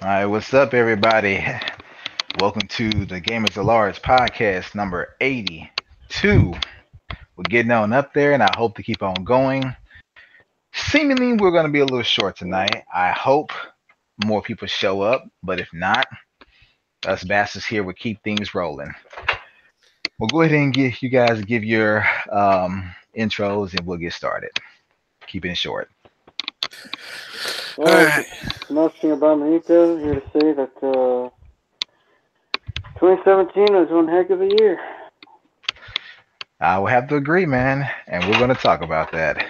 All right, what's up, everybody? Welcome to the Gamers at Large podcast number 82. We're getting on up there, and I hope to keep on going. Seemingly, we're going to be a little short tonight. I hope more people show up, but if not, us bastards here will keep things rolling. We'll go ahead and give you guys give your intros, and we'll get started. Keeping it short. Well, nothing about Manito. Here to say that 2017 was one heck of a year. I will have to agree, man, and we're going to talk about that.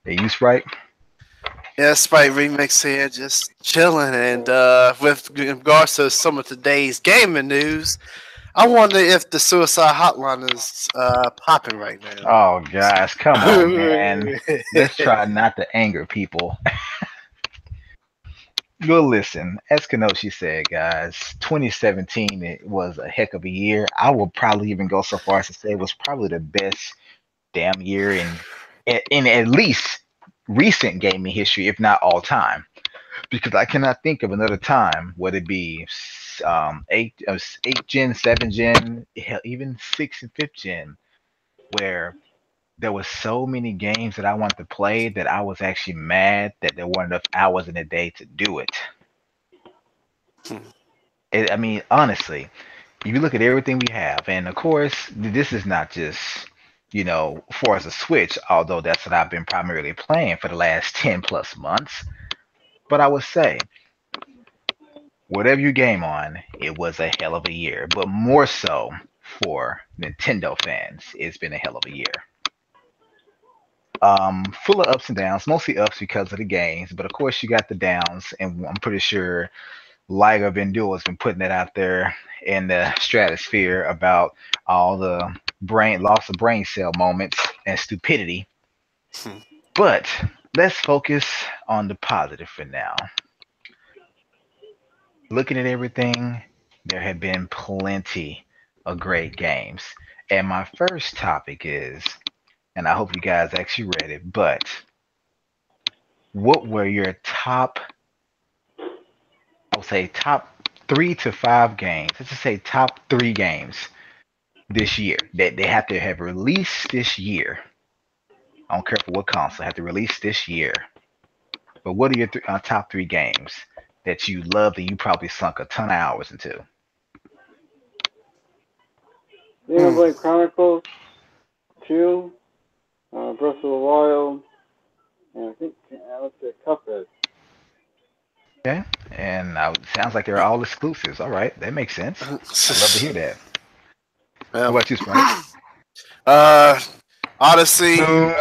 Hey, you Sprite? Yeah, Sprite Remix here, just chilling. And with regards to some of today's gaming news, I wonder if the suicide hotline is popping right now. Oh, guys, come on, man. Let's try not to anger people. Well, listen, as Kenoshi said, guys, 2017 it was a heck of a year. I will probably even go so far as to say it was probably the best damn year in at least recent gaming history, if not all time. Because I cannot think of another time, whether it be eight gen, 7 gen, hell, even six and fifth gen, where there was so many games that I wanted to play that I was actually mad that there weren't enough hours in a day to do it. I mean, honestly, if you look at everything we have, and of course, this is not just, for as a Switch, although that's what I've been primarily playing for the last 10 plus months. But I would say, whatever you game on, it was a hell of a year. But more so for Nintendo fans, it's been a hell of a year. Full of ups and downs, mostly ups because of the games, but of course you got the downs, and I'm pretty sure Liger Vendua has been putting it out there in the stratosphere about all the brain loss of brain cell moments and stupidity. But let's focus on the positive for now. Looking at everything, there have been plenty of great games. And my first topic is, and I hope you guys actually read it, but what were your top, I would say top 3 to 5 games? Let's just say top 3 games this year that they have to have released this year. I don't care for what console, have to release this year. But what are your top 3 games that you love that you probably sunk a ton of hours into? Xenoblade Chronicles 2, Breath of the Wild, and I think let's say Cuphead. Okay, and sounds like they're all exclusives. All right, that makes sense. I'd love to hear that. What Well, about you, Sprite? uh, Odyssey, Um,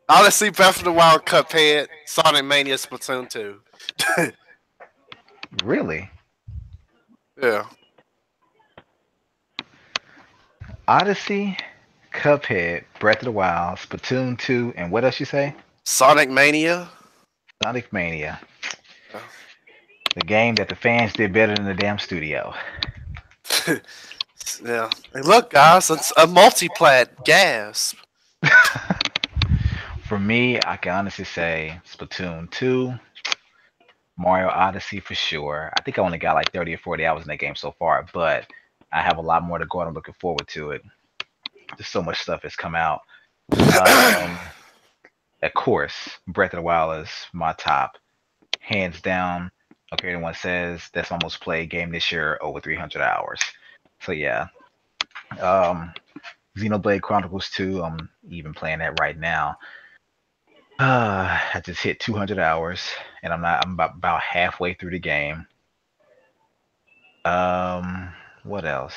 Odyssey, Breath of the Wild, Cuphead, Sonic Mania, Splatoon 2. really? Yeah, Odyssey, Cuphead, Breath of the Wild, Splatoon 2, and what else you say? Sonic Mania. Sonic Mania, Yeah. the game that the fans did better than the damn studio. Yeah. Hey, look, guys, it's a multi-plat gasp. For me, I can honestly say Splatoon 2, Mario Odyssey for sure. I think I only got like 30 or 40 hours in that game so far, but I have a lot more to go and I'm looking forward to it. There's so much stuff that's come out. Um, of course, Breath of the Wild is my top, hands down. Okay, everyone says that's my most played game this year, over 300 hours. So yeah, um, Xenoblade Chronicles 2, I'm even playing that right now. I just hit 200 hours, and I'm about halfway through the game. What else?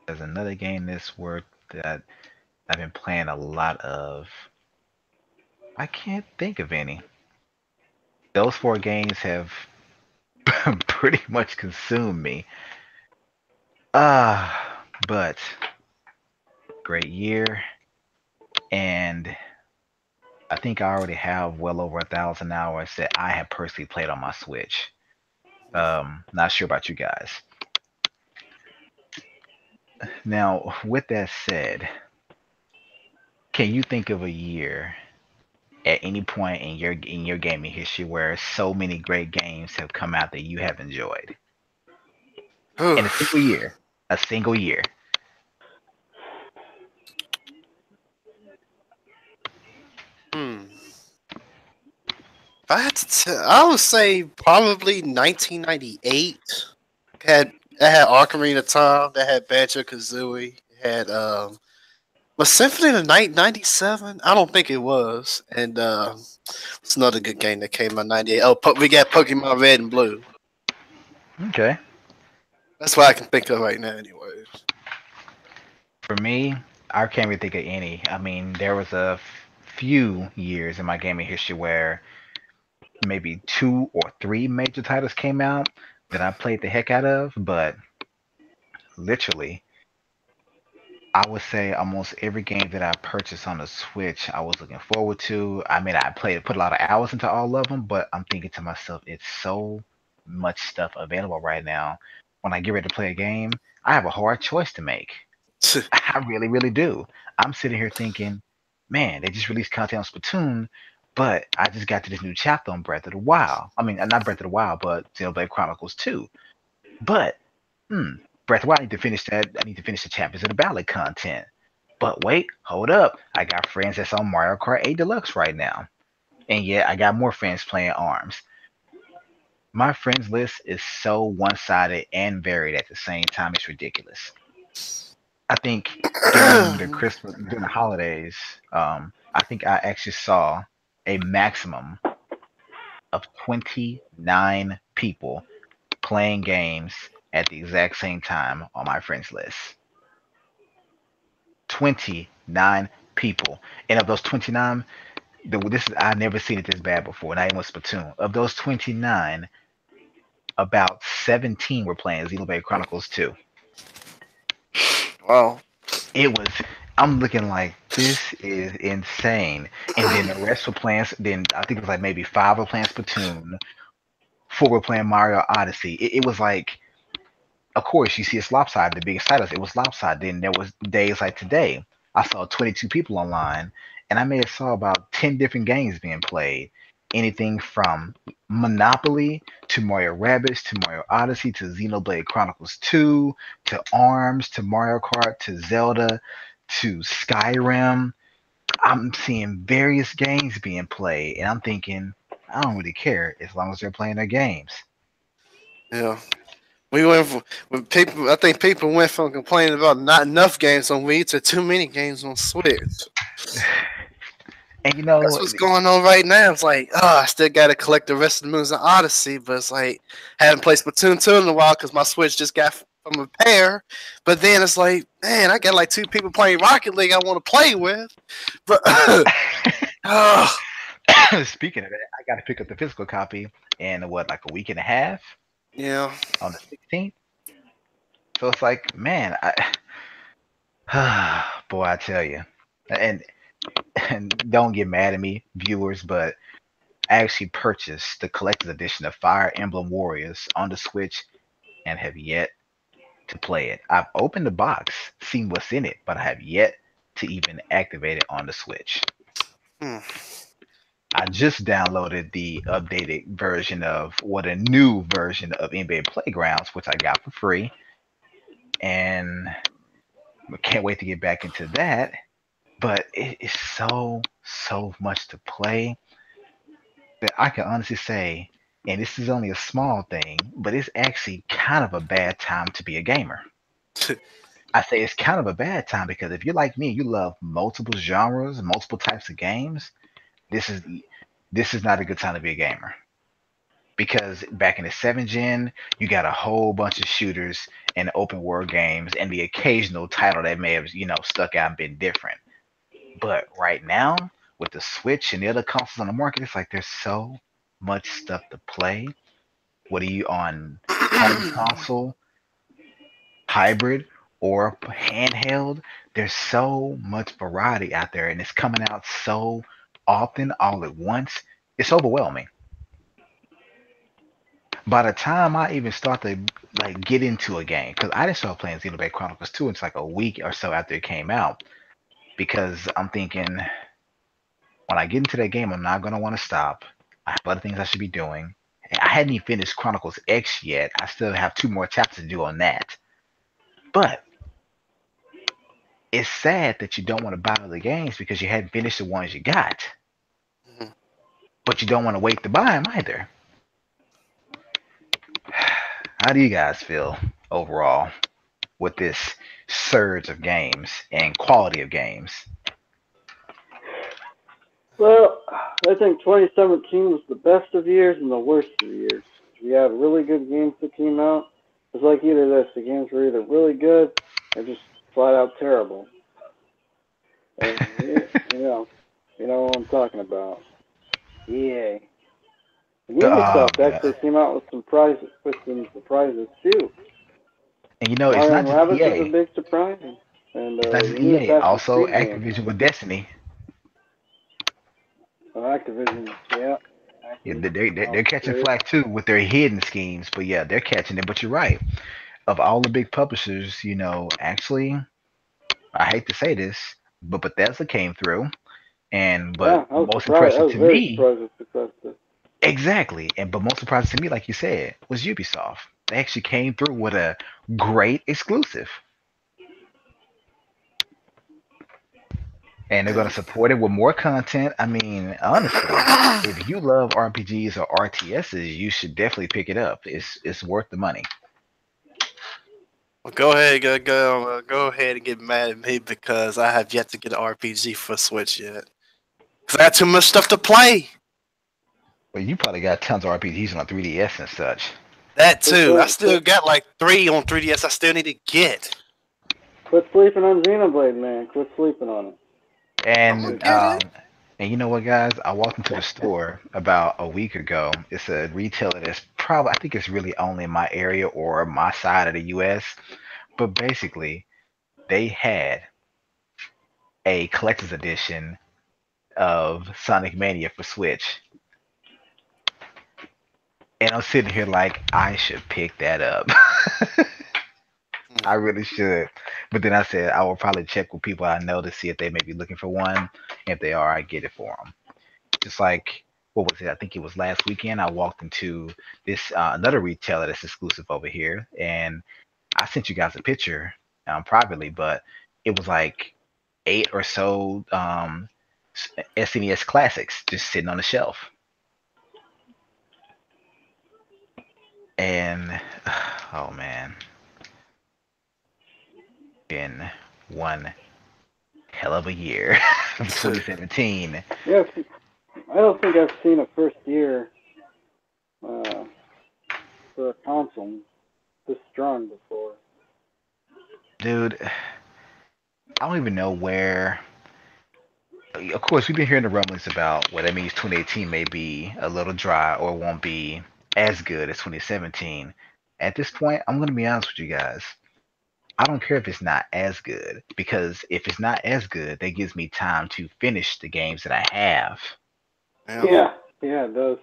There's another game this work that I've been playing a lot of. I can't think of any. Those 4 games have pretty much consumed me. But great year, and I think I already have well over 1,000 hours that I have personally played on my Switch. Not sure about you guys. Now, with that said, can you think of a year at any point in your gaming history where so many great games have come out that you have enjoyed in a single year? A single year. Hmm. If I had to I would say probably 1998. That had Ocarina of Time. That had Banjo Kazooie. Had was Symphony of the Night 97? I don't think it was. And it's another good game that came out 98. Oh, we got Pokemon Red and Blue. Okay. That's what I can think of right now, anyways. For me, I can't really think of any. I mean, there was a few years in my gaming history where maybe two or three major titles came out that I played the heck out of, but literally, I would say almost every game that I purchased on the Switch, I was looking forward to. I mean, put a lot of hours into all of them, but I'm thinking to myself, it's so much stuff available right now. When I get ready to play a game, I have a hard choice to make. I really, really do. I'm sitting here thinking, man, they just released content on Splatoon, but I just got to this new chapter on Breath of the Wild. I mean, not Breath of the Wild, but Xenoblade Chronicles 2. But, Breath of the Wild, I need to finish that. I need to finish the Champions of the Ballad content. But wait, hold up. I got friends that's on Mario Kart 8 Deluxe right now. And yet, I got more friends playing ARMS. My friends list is so one sided and varied at the same time. It's ridiculous. I think during the holidays, I think I actually saw a maximum of 29 people playing games at the exact same time on my friends list. 29 people, and of those 29, this is I've never seen it this bad before. Not even with Splatoon. Of those 29, about 17 were playing Xenoblade Chronicles 2. Wow. It was. I'm looking like this is insane. And then the rest were playing. Then I think it was like maybe five were playing Splatoon, four were playing Mario Odyssey. It was like, of course, you see it's lopsided. The biggest titles, it was lopsided. Then there was days like today. I saw 22 people online, and I may have saw about 10 different games being played. Anything from Monopoly to Mario Rabbids to Mario Odyssey to Xenoblade Chronicles 2 to ARMS to Mario Kart to Zelda to Skyrim. I'm seeing various games being played, and I'm thinking, I don't really care as long as they're playing their games. Yeah. We went from when people. I think people went from complaining about not enough games on Wii to too many games on Switch. And That's what's going on right now. It's like, I still got to collect the rest of the moons in Odyssey, but it's like haven't played Splatoon 2 in a while because my Switch just got from a pair. But then it's like, man, I got like two people playing Rocket League I want to play with. But speaking of that, I got to pick up the physical copy in like a week and a half. Yeah. On the 16th. So it's like, man, boy, I tell you, and don't get mad at me, viewers, but I actually purchased the collector's edition of Fire Emblem Warriors on the Switch and have yet to play it. I've opened the box, seen what's in it, but I have yet to even activate it on the Switch. I just downloaded the updated version of a new version of NBA Playgrounds, which I got for free, and I can't wait to get back into that. But it is so much to play that I can honestly say, and this is only a small thing, but it's actually kind of a bad time to be a gamer. I say it's kind of a bad time because if you're like me, you love multiple genres, multiple types of games. This is not a good time to be a gamer. Because back in the 7th gen, you got a whole bunch of shooters and open world games and the occasional title that may have, stuck out and been different. But right now, with the Switch and the other consoles on the market, it's like there's so much stuff to play. What are you on home console, hybrid, or handheld? There's so much variety out there and it's coming out so often all at once. It's overwhelming. By the time I even start to like get into a game, because I didn't start playing Xenoblade Chronicles 2 until like a week or so after it came out, because I'm thinking When I get into that game, I'm not gonna want to stop. I have other things I should be doing. I hadn't even finished Chronicles X yet. I still have 2 more chapters to do on that. But it's sad that you don't want to buy other games because you hadn't finished the ones you got. Mhm. But you don't want to wait to buy them either. How do you guys feel overall with this surge of games and quality of games? Well, I think 2017 was the best of years and the worst of years. We had really good games that came out. It's like either this: the games were either really good or just flat out terrible. And you know what I'm talking about. EA. And Oh Ubisoft man. actually came out with some surprises too. And you know, it's Mario not and just Rabbids was a EA. big surprise, and It's not the just new EA. Assassin's Also Creed game. Activision with Destiny. Activision, yeah, Yeah, Activision they're sounds catching great. flack too with their hidden schemes, but yeah, they're catching it. But you're right. Of all the big publishers, actually, I hate to say this, but Bethesda came through, and but Yeah, I was most surprised. I impressive was to very me, surprised with Bethesda. exactly, and but most surprising to me, like you said, was Ubisoft. They actually came through with a great exclusive, and they're going to support it with more content. I mean, honestly, if you love RPGs or RTSs, you should definitely pick it up. It's worth the money. Well, go ahead, go ahead and get mad at me because I have yet to get an RPG for Switch yet. Cause I got too much stuff to play. But you probably got tons of RPGs on 3DS and such. That Quit, too. I sleep, still got like 3 on 3DS. I still need to get. quit sleeping on Xenoblade, man. Quit sleeping on it. I'm gonna And get it. you know what, guys? I walked into the store about a week ago. It's a retailer that's probably I think it's really only in my area or my side of the U.S. But basically, they had a collector's edition of Sonic Mania for Switch, and I'm sitting here like I should pick that up. I really should. But then I said I will probably check with people I know to see if they may be looking for one. If they are, I get it for them. Just like what was it? I think it was last weekend. I walked into this another retailer that's exclusive over here, and I sent you guys a picture privately, but it was like 8 or so SNES classics just sitting on the shelf, and oh man, been one hell of a year, 2017. Yeah, I don't think I've seen a first year uh, for a console this strong before. Dude, I don't even know where. Of course, we've been hearing the rumblings about what that means 2018 may be a little dry or won't be as good as 2017. At this point, I'm going to be honest with you guys. I don't care if it's not as good because if it's not as good, that gives me time to finish the games that I have. Yeah. Yeah, it does.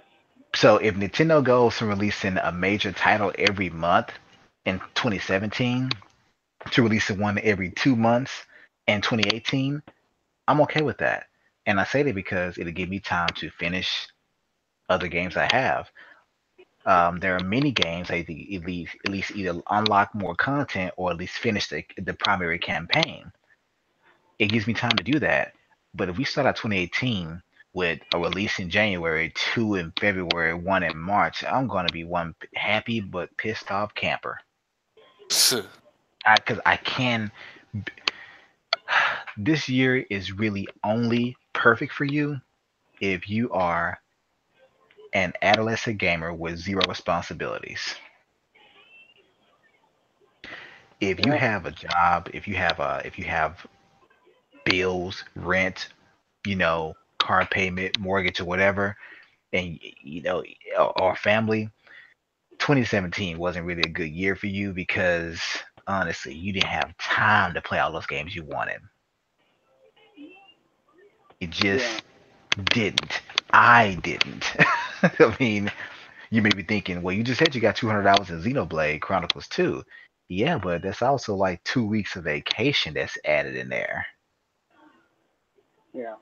So if Nintendo goes from releasing a major title every month in 2017 to releasing one every 2 months in 2018, I'm okay with that. And I say that because it'll give me time to finish other games I have. There are many games I think at least either unlock more content or at least finish the primary campaign. It gives me time to do that. But if we start out 2018 with a release in January, two in February, one in March, I'm going to be one happy but pissed off camper. Because I can. This year is really only perfect for you if you are an adolescent gamer with zero responsibilities. If you Yeah, have a job, if you have bills, rent, car payment, mortgage or whatever, and or family, 2017 wasn't really a good year for you because honestly, you didn't have time to play all those games you wanted. You yeah, just didn't. I didn't. I mean, you may be thinking, well, you just said you got $200 in Xenoblade Chronicles 2. Yeah, but that's also like 2 weeks of vacation that's added in there. yeah.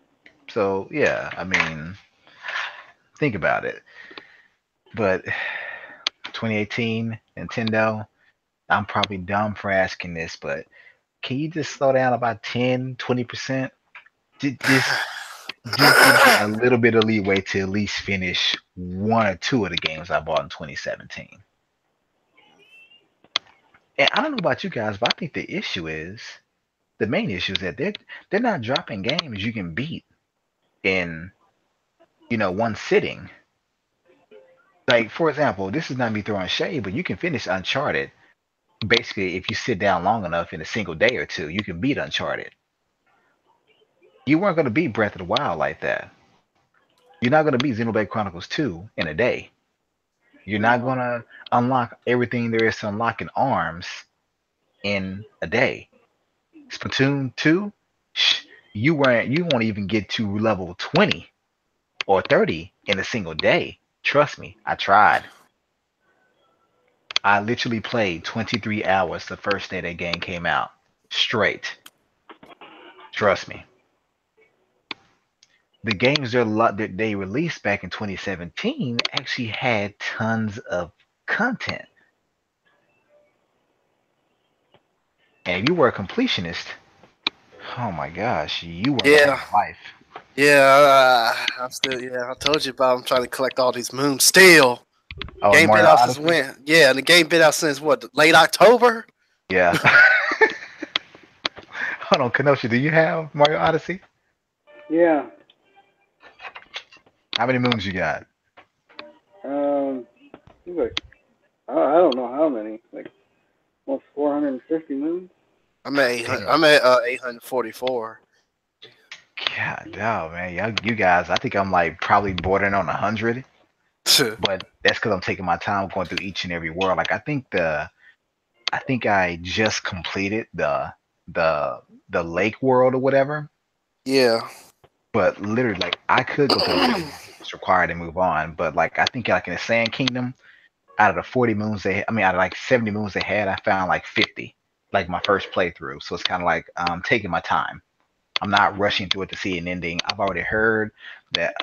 So yeah, I mean, think about it. But 2018 Nintendo, I'm probably dumb for asking this, but can you just slow down about 10, 20%? Just give me a little bit of leeway to at least finish one or two of the games I bought in 2017. And I don't know about you guys, but I think the main issue is that they're not dropping games you can beat in one sitting. Like for example, this is not me throwing shade, but you can finish Uncharted basically if you sit down long enough in a single day or two. You can beat Uncharted. You weren't going to beat Breath of the Wild like that. You're not going to beat Xenoblade Chronicles 2 in a day. You're not going to unlock everything there is to unlock in ARMS in a day. Splatoon 2, you won't even get to level 20 or 30 in a single day. Trust me, I tried. I literally played 23 hours the first day that game came out. Straight. Trust me. The games that they released back in 2017 actually had tons of content. And if you were a completionist, oh my gosh, you were Yeah. life. Yeah, I'm still. Yeah, I told you about. I'm trying to collect all these moons still. Oh, Game been Mario out since Odyssey? when? Yeah, the game been out since what? Late October. Yeah. Hold on, Kenosha, do you have Mario Odyssey? Yeah. How many moons you got? Like, I don't know how many. Like almost 450 moons. I'm at 800. Damn. I'm at 844. God, damn, man, you guys. I think I'm like probably bordering on 100, but that's because I'm taking my time going through each and every world. Like I think I just completed the lake world or whatever. Yeah. But literally, like I could go to the it's required to move on. But like I think like in the Sand Kingdom, out of the 40 moons I mean out of like 70 moons they had, I found like 50. Like my first playthrough. So it's kind of like taking my time. I'm not rushing through it to see an ending. I've already heard that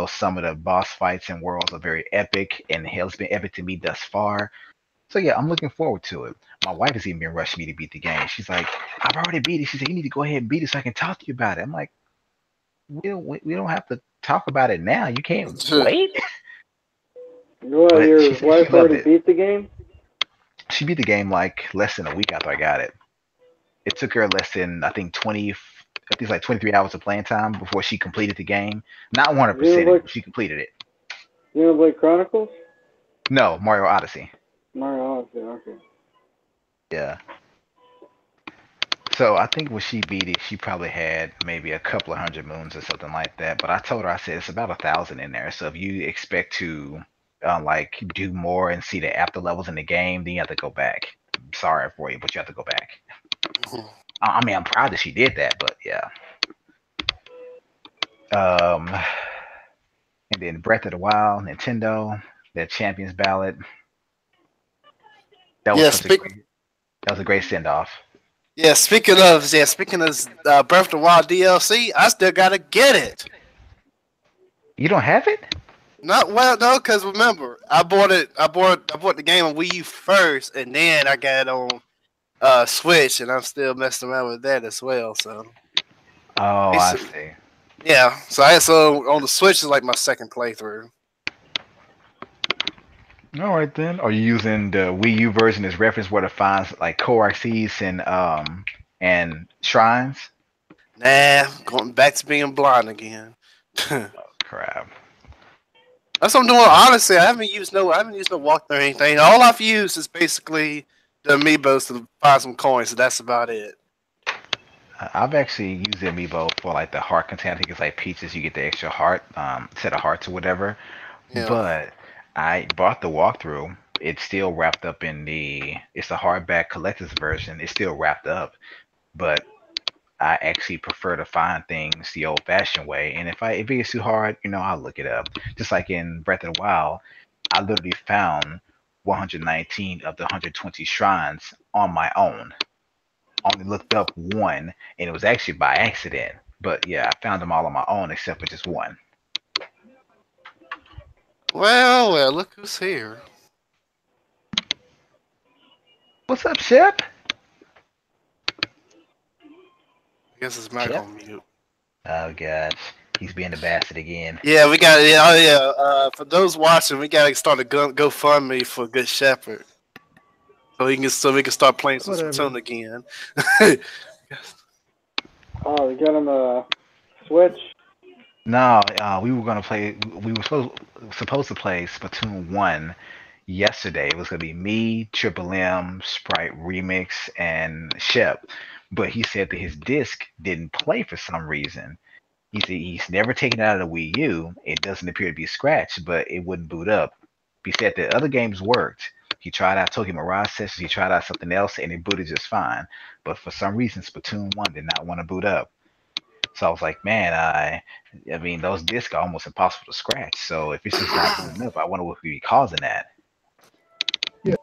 some of the boss fights and worlds are very epic, and hell's been epic to me thus far. So yeah, I'm looking forward to it. My wife has even been rushing me to beat the game. She's like, I've already beat it. She said, you need to go ahead and beat it so I can talk to you about it. I'm like, we don't have to talk about it now. You can't wait. Well, But she your said wife she loved already it. beat the game? She beat the game like less than a week after I got it. It took her less than I think 20, I think it's like 23 hours of playing time before she completed the game. Not 100%, Xenoblade, she completed it. Xenoblade Chronicles? No, Mario Odyssey. Mario Odyssey, okay. Yeah. So I think when she beat it, she probably had maybe a couple of hundred moons or something like that. But I told her, I said it's about 1,000 in there. So if you expect to like do more and see the after levels in the game, then you have to go back. I'm sorry for you, but you have to go back. I mean, I'm proud that she did that, but yeah. Um, and then Breath of the Wild, Nintendo, that Champions Ballot. That was Yeah. that was a great send off. Speaking of Breath of the Wild DLC, I still gotta get it. You don't have it? Not well, no, because remember, I bought the game on Wii U first, and then I got it on Switch, and I'm still messing around with that as well. So, Oh, I see. yeah. So on the Switch is like my second playthrough. All right then. Are you using the Wii U version as reference where to find like Coaxes and shrines? Nah, going back to being blind again. Crap. That's what I'm doing. Honestly, I haven't used no walkthrough or anything. All I've used is basically the amiibos to find some coins. So that's about it. I've actually used the amiibo for like the heart container. I think it's like Peaches. You get the extra heart, set of hearts or whatever. Yeah. But I bought the walkthrough. It's still wrapped up it's the hardback collector's version. It's still wrapped up, but I actually prefer to find things the old-fashioned way. And if it gets too hard, I'll look it up. Just like in Breath of the Wild, I literally found 119 of the 120 shrines on my own. Only looked up one, and it was actually by accident. But yeah, I found them all on my own except for just one. Well, look who's here. What's up, Shep? I guess his mic Shep? on mute. Oh gosh, he's being the bastard again. Yeah, we got. Yeah, oh yeah. For those watching, we gotta start a GoFundMe for Good Shepherd, so we can start playing some Whatever. Splatoon again. Oh, they got him a Switch. No, we were gonna play. We were supposed to play Splatoon 1 yesterday. It was gonna be me, Triple M, Sprite Remix, and Shep. But he said that his disc didn't play for some reason. He said he's never taken it out of the Wii U. It doesn't appear to be scratched, but it wouldn't boot up. He said that other games worked. He tried out Tokyo Mirage Sessions, he tried out something else, and it booted just fine. But for some reason, Splatoon 1 did not want to boot up. So I was like, man, I mean, those discs are almost impossible to scratch. So if it's just not booting up, I wonder what could be causing that. Yeah.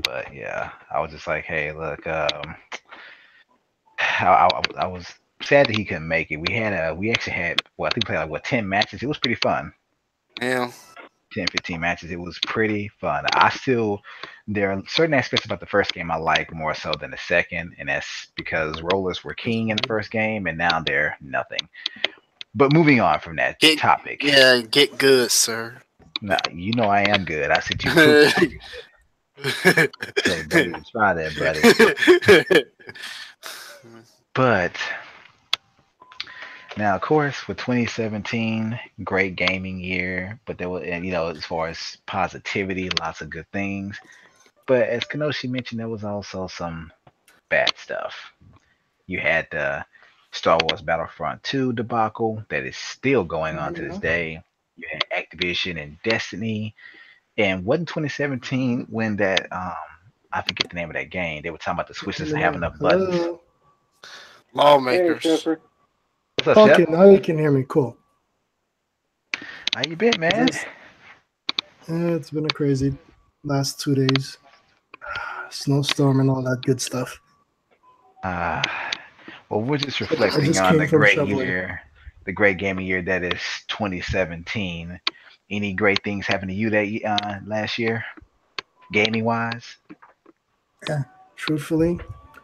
But yeah, I was just like, hey, look, I was sad that he couldn't make it. We actually had, well, I think we played like 10 matches. It was pretty fun. Yeah. 10, 15 matches. It was pretty fun. There are certain aspects about the first game I like more so than the second, and that's because rollers were king in the first game, and now they're nothing. But moving on from that topic. Yeah, get good, sir. Nah, you know I am good. I sent you proof. So don't even try that, buddy. But now, of course, for 2017, great gaming year, but there was, as far as positivity, lots of good things. But as Kenoshi mentioned, there was also some bad stuff. You had the Star Wars Battlefront 2 debacle that is still going on to this day. You had Activision and Destiny. And wasn't 2017 when that, I forget the name of that game, they were talking about the Switch doesn't have enough buttons. Hello. Lawmakers. Hey, Shepard. What's up, Okay, Shep? now you can hear me. Cool. How you been, man? It's been a crazy last 2 days. Snowstorm and all that good stuff. Well, we're just reflecting just on came the from great shoveling. year, the great gaming year that is 2017. Any great things happen to you that last year, gaming wise? Truthfully,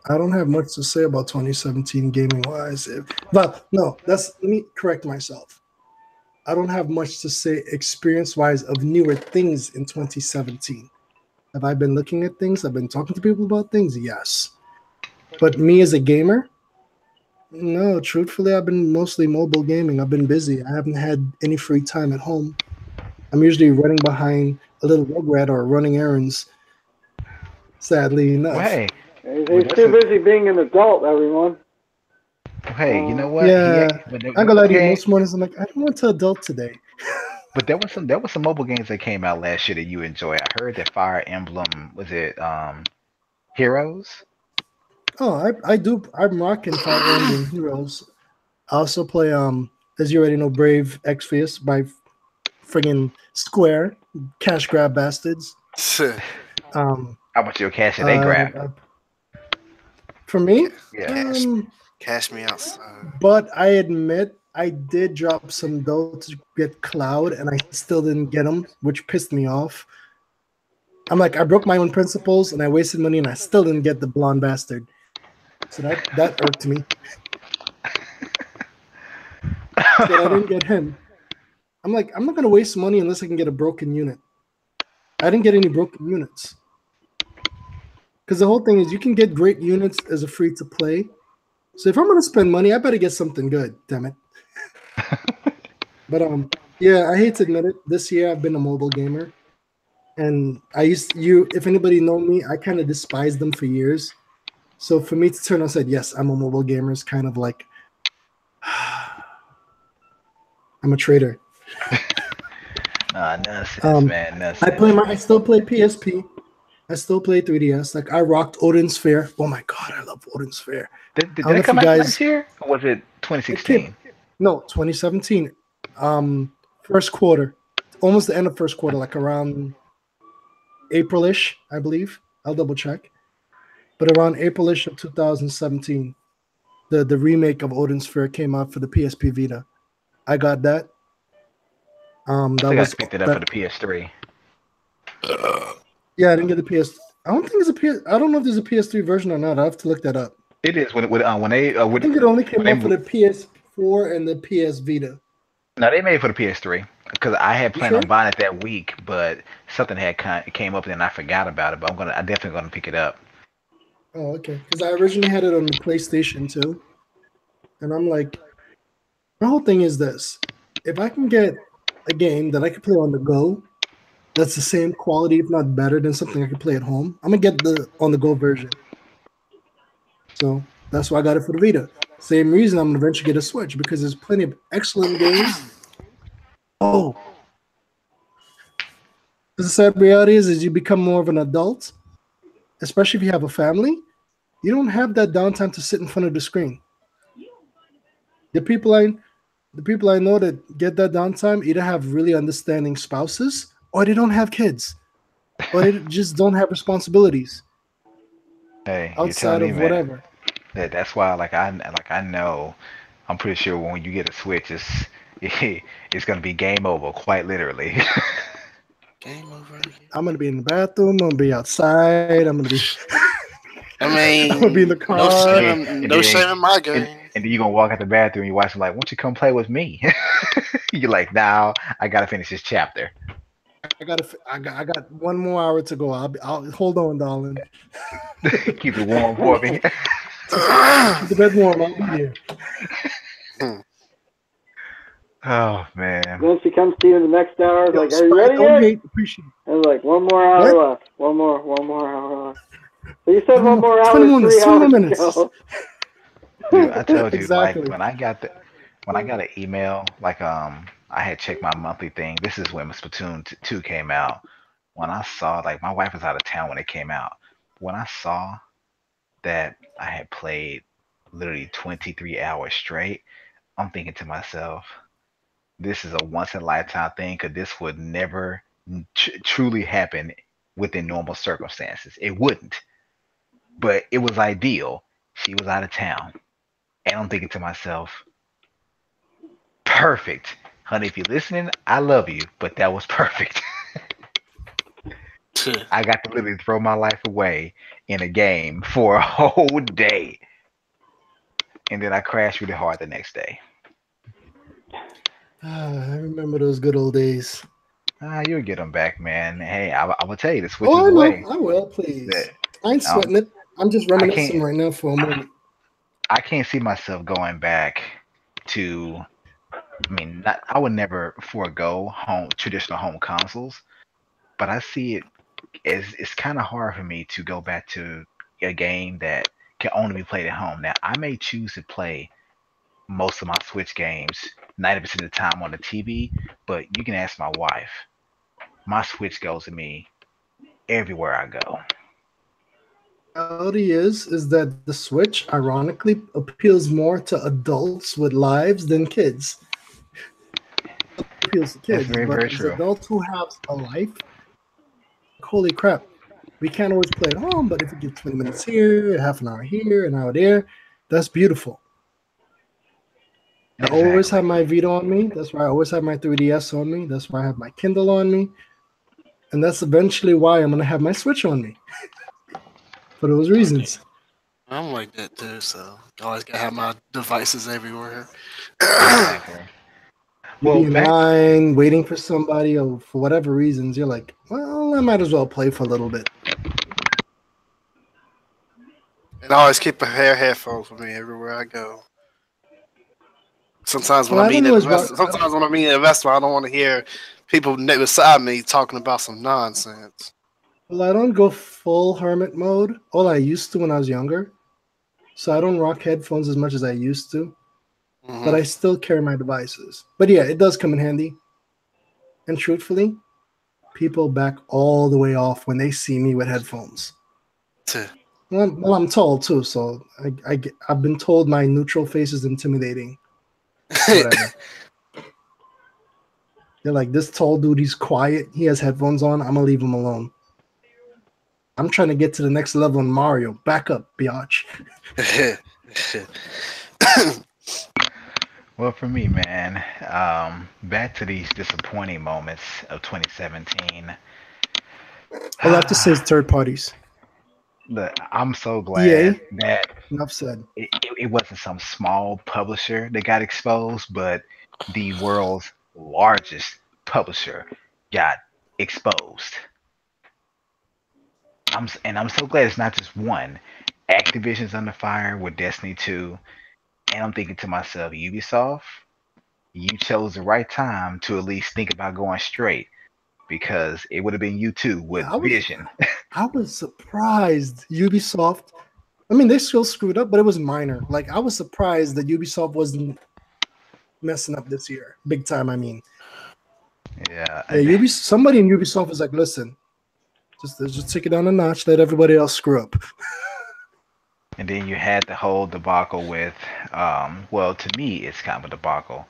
I don't have much to say about 2017 gaming wise. But no, let me correct myself. I don't have much to say experience wise of newer things in 2017. Have I been looking at things? I've been talking to people about things? Yes. But me as a gamer? No, truthfully, I've been mostly mobile gaming. I've been busy. I haven't had any free time at home. I'm usually running behind a little rugrat or running errands. Sadly enough. Well, hey, He's too busy being an adult, everyone. you know what? Yeah, But I'm gonna lie to you. Most mornings I'm like, I don't want to adult today. But there was some mobile games that came out last year that you enjoy. I heard that Fire Emblem, was it Heroes? Oh, I do. I'm rocking Fire Emblem Heroes. I also play as you already know, Brave Exvius by friggin' Square, cash grab bastards. How much your cash they grab? For me, Yeah. Cash me out. but I admit I did drop some dough to get Cloud, and I still didn't get them, which pissed me off. I'm like, I broke my own principles, and I wasted money, and I still didn't get the blonde bastard. So that irked me. That I didn't get him. I'm like, I'm not gonna waste money unless I can get a broken unit. I didn't get any broken units. Because the whole thing is you can get great units as a free to play. So if I'm gonna spend money, I better get something good, damn it. But yeah, I hate to admit it. This year I've been a mobile gamer. And if anybody know me, I kind of despised them for years. So for me to turn and say, yes, I'm a mobile gamer is kind of like I'm a traitor. Nonsense, man. Nonsense. I still play PSP. I still play 3DS. Like I rocked Odin Sphere. Oh my god, I love Odin Sphere. Did that come out last year? Or was it 2016? No, 2017. First quarter. Almost the end of first quarter, like around April-ish, I believe. I'll double check. But around April-ish of 2017. the remake of Odin Sphere came out for the PSP Vita. I got that. I That think I was picked it up for the PS3. yeah. I didn't get the PS. I don't think it's a PS. I don't know if there's a PS3 version or not. I have to look that up. It is when they I think it only came when out for the PS4 and the PS Vita. no, they made it for the PS3 because I had You planned sure? on buying it that week, but something had came up and I forgot about it. But I definitely gonna pick it up. Oh, okay. Because I originally had it on the PlayStation too, and I'm like, my whole thing is this: if I can get a game that I can play on the go, that's the same quality, if not better, than something I can play at home, I'm gonna get the on the go version. So that's why I got it for the Vita. Same reason I'm gonna eventually get a Switch because there's plenty of excellent games. Oh, the sad reality is you become more of an adult, especially if you have a family. You don't have that downtime to sit in front of the screen. The people I know that get that downtime either have really understanding spouses or they don't have kids or they just don't have responsibilities Hey, you're outside telling me, of man. whatever. That's why I know. I'm pretty sure when you get a Switch, it's gonna be game over, quite literally. Game over. I'm gonna be in the bathroom. I'm gonna be outside. I'm gonna be. I mean, I'm gonna be in the no car. shame, And no then- shame in my and, game. and then you're gonna walk out the bathroom, your wife's like, "Won't you come play with me?" You're like, "Now I gotta finish this chapter." I got 1 more hour to go. I'll hold on, darling. Keep it warm for me. Keep the bed warm. I'll be here. Oh man. Then she comes to you in the next hour, Yo, like, "Are Sprite, you ready don't yet?" hate, appreciate it. And like, 1 more hour What? left. One more hour left. So you said 1 more 20 hour, minutes, 3 20 hours minutes. ago. Dude, I told you, Exactly. like when I got an email, like I had checked my monthly thing. This is when Splatoon 2 came out. When I saw, like, my wife was out of town when it came out. When I saw that I had played literally 23 hours straight, I'm thinking to myself, this is a once in a lifetime thing because this would never truly happen within normal circumstances. It wouldn't, but it was ideal. She was out of town, and I'm thinking to myself, perfect. Honey, if you're listening, I love you, but that was perfect. I got to literally throw my life away in a game for a whole day. And then I crashed really hard the next day. I remember those good old days. You'll get them back, man. Hey, I will tell you, the Switch Oh, is I away. know. I will, please. That- I ain't sweating it. I'm just reminiscing can't- right now for a moment. I can't see myself going back to. I mean, I would never forego traditional home consoles, but I see it as it's kind of hard for me to go back to a game that can only be played at home. Now, I may choose to play most of my Switch games 90% of the time on the TV, but you can ask my wife. My Switch goes with me everywhere I go. Reality is that the Switch, ironically, appeals more to adults with lives than kids. It appeals to kids, very, but very as true. adults who have a life, holy crap, we can't always play at home. But if we get 20 minutes here, half an hour here, an hour there, that's beautiful. I always have my Vita on me. That's why I always have my 3DS on me. That's why I have my Kindle on me. And that's eventually why I'm going to have my Switch on me. For those reasons. I'm like that too, so I always gotta have my devices everywhere. Exactly. You Well, be in line waiting for somebody, or for whatever reasons, you're like, well, I might as well play for a little bit. And I always keep a pair of headphones with me everywhere I go. Sometimes when Well, I I meet don't at know a as well- restaurant, sometimes when I meet at a restaurant, I don't want to hear people beside me talking about some nonsense. Well, I don't go full hermit mode. All I used to when I was younger. So I don't rock headphones as much as I used to. Mhm. But I still carry my devices. But yeah, it does come in handy. And truthfully, people back all the way off when they see me with headphones. Tch. Well, I'm tall too, so I've been told my neutral face is intimidating. Whatever. They're like, this tall dude, he's quiet. He has headphones on. I'm gonna leave him alone. I'm trying to get to the next level in Mario. Back up, biatch. Well, for me, man, back to these disappointing moments of 2017. All I have to say is third parties. Look, I'm so EA, glad that enough said. it wasn't some small publisher that got exposed, but the world's largest publisher got exposed. And I'm so glad it's not just one. Activision's under fire with Destiny 2, and I'm thinking to myself, Ubisoft, you chose the right time to at least think about going straight because it would have been you too with Yeah, Vision. I was surprised Ubisoft. I mean, they still screwed up, but it was minor. Like I was surprised that Ubisoft wasn't messing up this year, big time. I mean, Yeah, yeah, somebody in Ubisoft was like, "Listen, just take it down a notch. Let everybody else screw up." and then you had the whole debacle with, well, to me, it's kind of a debacle.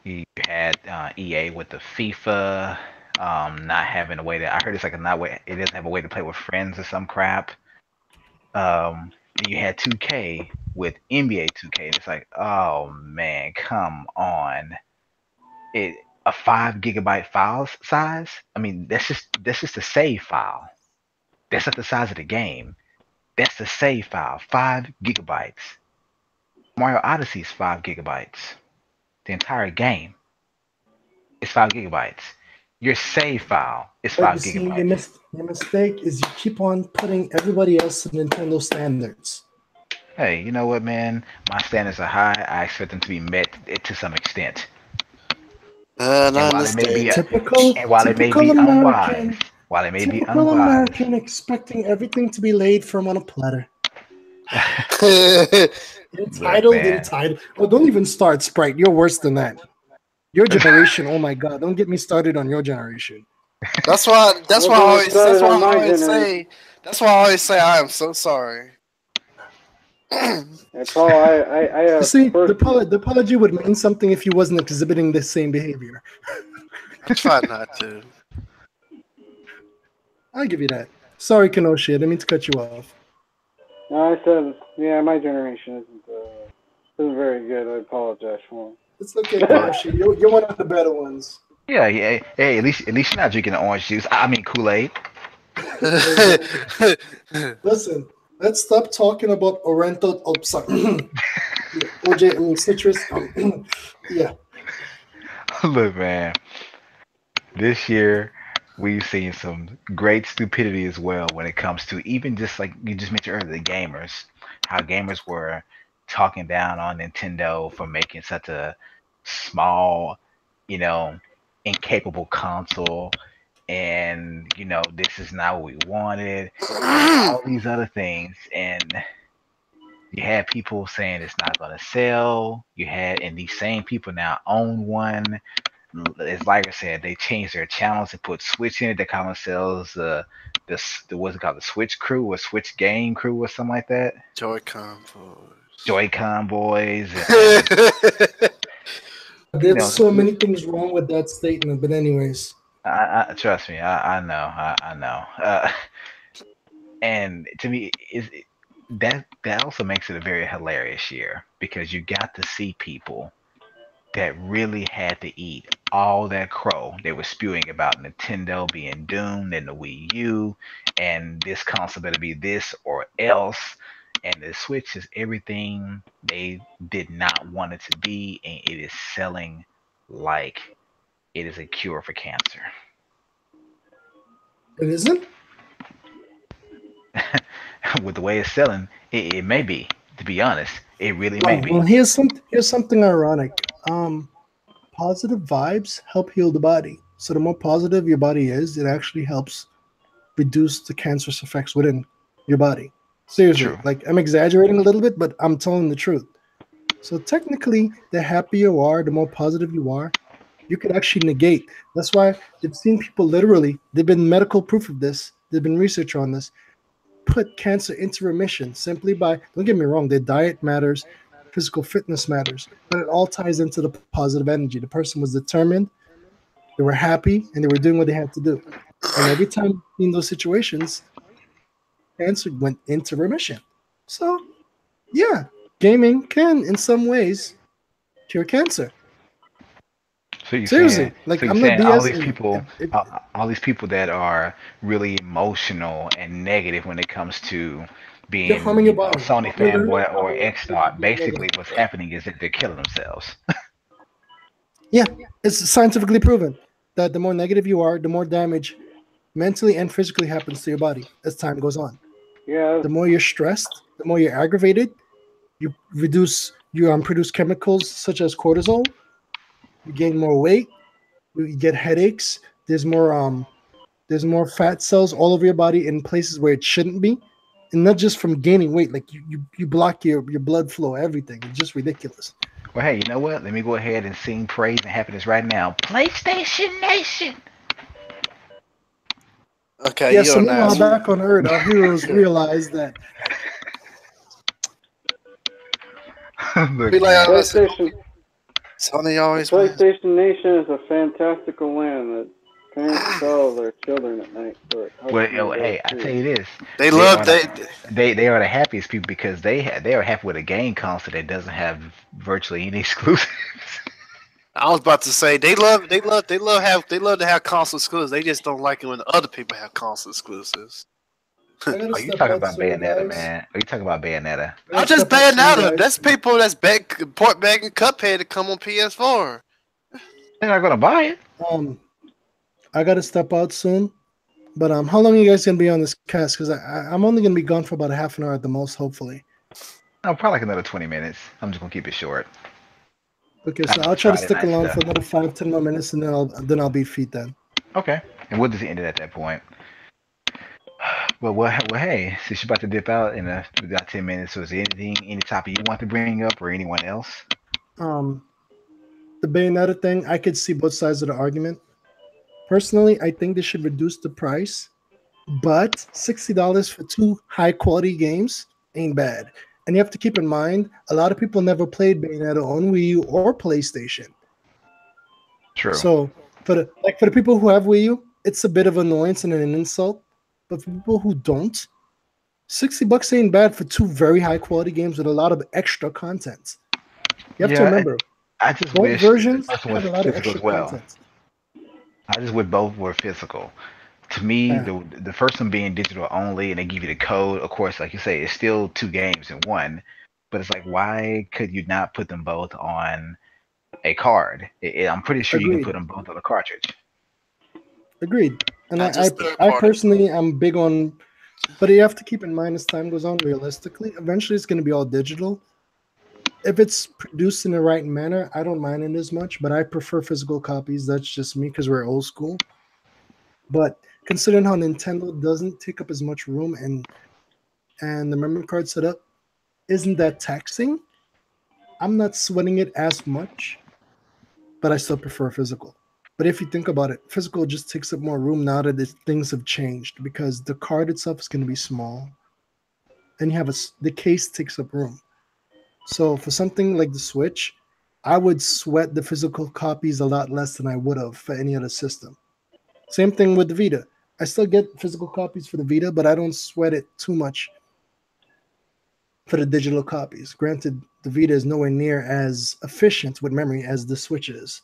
You had EA with the FIFA, not having a way to. I heard it's like a not way. It doesn't have a way to play with friends or some crap. And you had 2K with NBA 2K. And it's like, oh man, come on. It a 5 GB file size. I mean, that's just a save file. That's not the size of the game. That's the save file. 5 GB. Mario Odyssey is 5 GB. The entire game is 5 GB. Your save file is But you five see, gigabytes. your mistake is you keep on putting everybody else to Nintendo standards. Hey, you know what, man? My standards are high. I expect them to be met to some extent. Not And in while this it may be, state. and while it may Typical be unwise, American, while it may be typical unwise, American expecting everything to be laid from on a platter. look, man. Entitled. Oh, don't even start, Sprite. You're worse than that. Your generation. Oh my God! Don't get me started on your generation. That's why. That's Well, why I don't always. start That's it why on I my always generation. say. That's why I always say I am so sorry. That's all I You have. see, First, the apology would mean something if you wasn't exhibiting the same behavior. I try not to. I'll give you that. Sorry, Kenoshi. I didn't mean to cut you off. no, I said, yeah, my generation isn't very good. I apologize for It's okay, Kenoshi. You're one of the better ones. Yeah, yeah. Hey, at least you're not drinking the orange juice. I mean Kool-Aid. Listen, let's stop talking about Oriental OJ, I mean citrus. Yeah. Look, man. This year we've seen some great stupidity as well when it comes to even just like you just mentioned earlier, the gamers. How gamers were talking down on Nintendo for making such a small, you know, incapable console, and this is not what we wanted, and all these other things. And you had people saying it's not going to sell. And these same people now own one. As Liger said, they changed their channels and put Switch in it. They call themselves the what's it called, the Switch Crew or Switch Game Crew or something like that. Joy-Con boys. Joy-Con boys. And, There's so many things wrong with that statement, but anyways. I trust me. I know. I know. And to me, that also makes it a very hilarious year because you got to see people that really had to eat all that crow they were spewing about Nintendo being doomed and the Wii U and this console better be this or else. And the Switch is everything they did not want it to be, and it is selling like it is a cure for cancer. It isn't? With the way it's selling, it may be. To be honest, it really may be. Well, here's something ironic. Positive vibes help heal the body. So the more positive your body is, it actually helps reduce the cancerous effects within your body. Seriously, True. like I'm exaggerating a little bit, but I'm telling the truth. So technically, the happier you are, the more positive you are, you could actually negate. That's why they've seen people literally, they've been medical proof of this, they've been research on this, put cancer into remission simply by, don't get me wrong, their diet matters, physical fitness matters, but it all ties into the positive energy. The person was determined, they were happy, and they were doing what they had to do. And every time in those situations, cancer went into remission. So, yeah, gaming can, in some ways, cure cancer. So you're Seriously, saying, like so you're I'm not saying BSing. all these people that are really emotional and negative when it comes to You're being, harming your body. Sony You're literally fanboy or harming X your star, body. basically what's happening is that they're killing themselves. Yeah, it's scientifically proven that the more negative you are, the more damage mentally and physically happens to your body as time goes on. Yeah, The more you're stressed, the more you're aggravated, you produce chemicals such as cortisol, you gain more weight, you get headaches, there's more fat cells all over your body in places where it shouldn't be. And not just from gaining weight, like you block your blood flow, everything. It's just ridiculous. Well, hey, you know what? Let me go ahead and sing praise and happiness right now. PlayStation Nation. Okay, Yeah, you're so an meanwhile, asshole. back on Earth, our heroes realize that Look, Be like, man. PlayStation. Sony The always wins. PlayStation Nation is a fantastical land that parents tell their children at night so it helps Well, them to go hey, to I tell sleep. you this. They They love are the they. they are the happiest people because they are happy with a game console that doesn't have virtually any exclusives. I was about to say they love to have console exclusives. They just don't like it when other people have console exclusives. I gotta Are you step talking out about soon, Bayonetta, guys. man? Are you talking about Bayonetta? I I'm gotta just step out soon, Bayonetta. guys. That's people that's port back and Cuphead to come on PS4. They're not gonna buy it. Um, I gotta step out soon. But how long are you guys gonna be on this cast? Because I'm only gonna be gone for about a half an hour at the most, hopefully. No, probably like another 20 minutes. I'm just gonna keep it short. Okay, I so know I'll it's try to Friday stick night along stuff. for another 5, 10 more minutes, and then I'll be feet then. Okay, and we'll just end it at that point. Well, hey, since you're about to dip out in about 10 minutes, so is there any topic you want to bring up, or anyone else? Um, the Bayonetta thing, I could see both sides of the argument. Personally, I think they should reduce the price, but $60 for two high quality games ain't bad. And you have to keep in mind, a lot of people never played Bayonetta on Wii U or PlayStation. True. So for the people who have Wii U, it's a bit of annoyance and an insult. But for people who don't, $60 ain't bad for two very high quality games with a lot of extra content. You have to Yeah, remember, I just both wish that the versions first one was have a lot of physical extra as well. content. I just wish both were physical. To me, Yeah, the first one being digital only, and they give you the code. Of course, like you say, it's still two games in one. But it's like, why could you not put them both on a card? I'm pretty sure you can put agreed. them both on a cartridge. Agreed. And Not just third I party. personally am big on, but you have to keep in mind as time goes on, realistically, eventually it's going to be all digital. If it's produced in the right manner, I don't mind it as much, but I prefer physical copies. That's just me because we're old school. But considering how Nintendo doesn't take up as much room and the memory card setup isn't that taxing, I'm not sweating it as much, but I still prefer physical. But if you think about it, physical just takes up more room now that things have changed because the card itself is going to be small, and you have the case takes up room. So for something like the Switch, I would sweat the physical copies a lot less than I would have for any other system. Same thing with the Vita. I still get physical copies for the Vita, but I don't sweat it too much for the digital copies. Granted, the Vita is nowhere near as efficient with memory as the Switch is.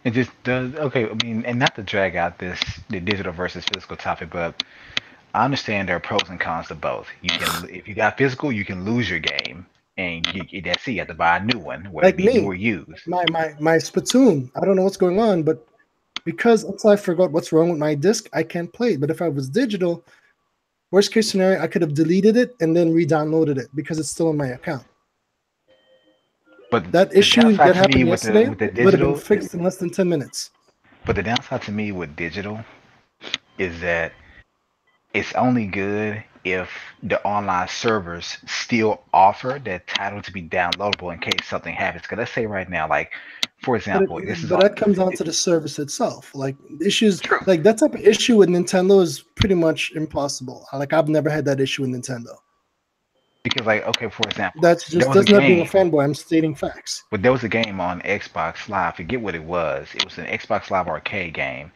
It just does okay. I mean, and not to drag out the digital versus physical topic, but I understand there are pros and cons to both. You can, if you got physical, you can lose your game, and that's it. You have to buy a new one, whether it Like be new me, or used. my Splatoon. I don't know what's going on, but because until I forgot what's wrong with my disc, I can't play it. But if I was digital, worst case scenario, I could have deleted it and then re-downloaded it because it's still in my account. But That the issue downside that to me happened with the yesterday with the would have been digital, fixed in less than 10 minutes. but the downside to me with digital is that it's only good if the online servers still offer that title to be downloadable in case something happens. Because let's say right now, like for example, this is But on. that comes down to the service itself. Like issues, True. like that type of issue with Nintendo is pretty much impossible. Like I've never had that issue with Nintendo. Because like okay, for example, That's there just was a that's not being a game, fanboy. I'm stating facts. but there was a game on Xbox Live. Forget what it was. It was an Xbox Live arcade game.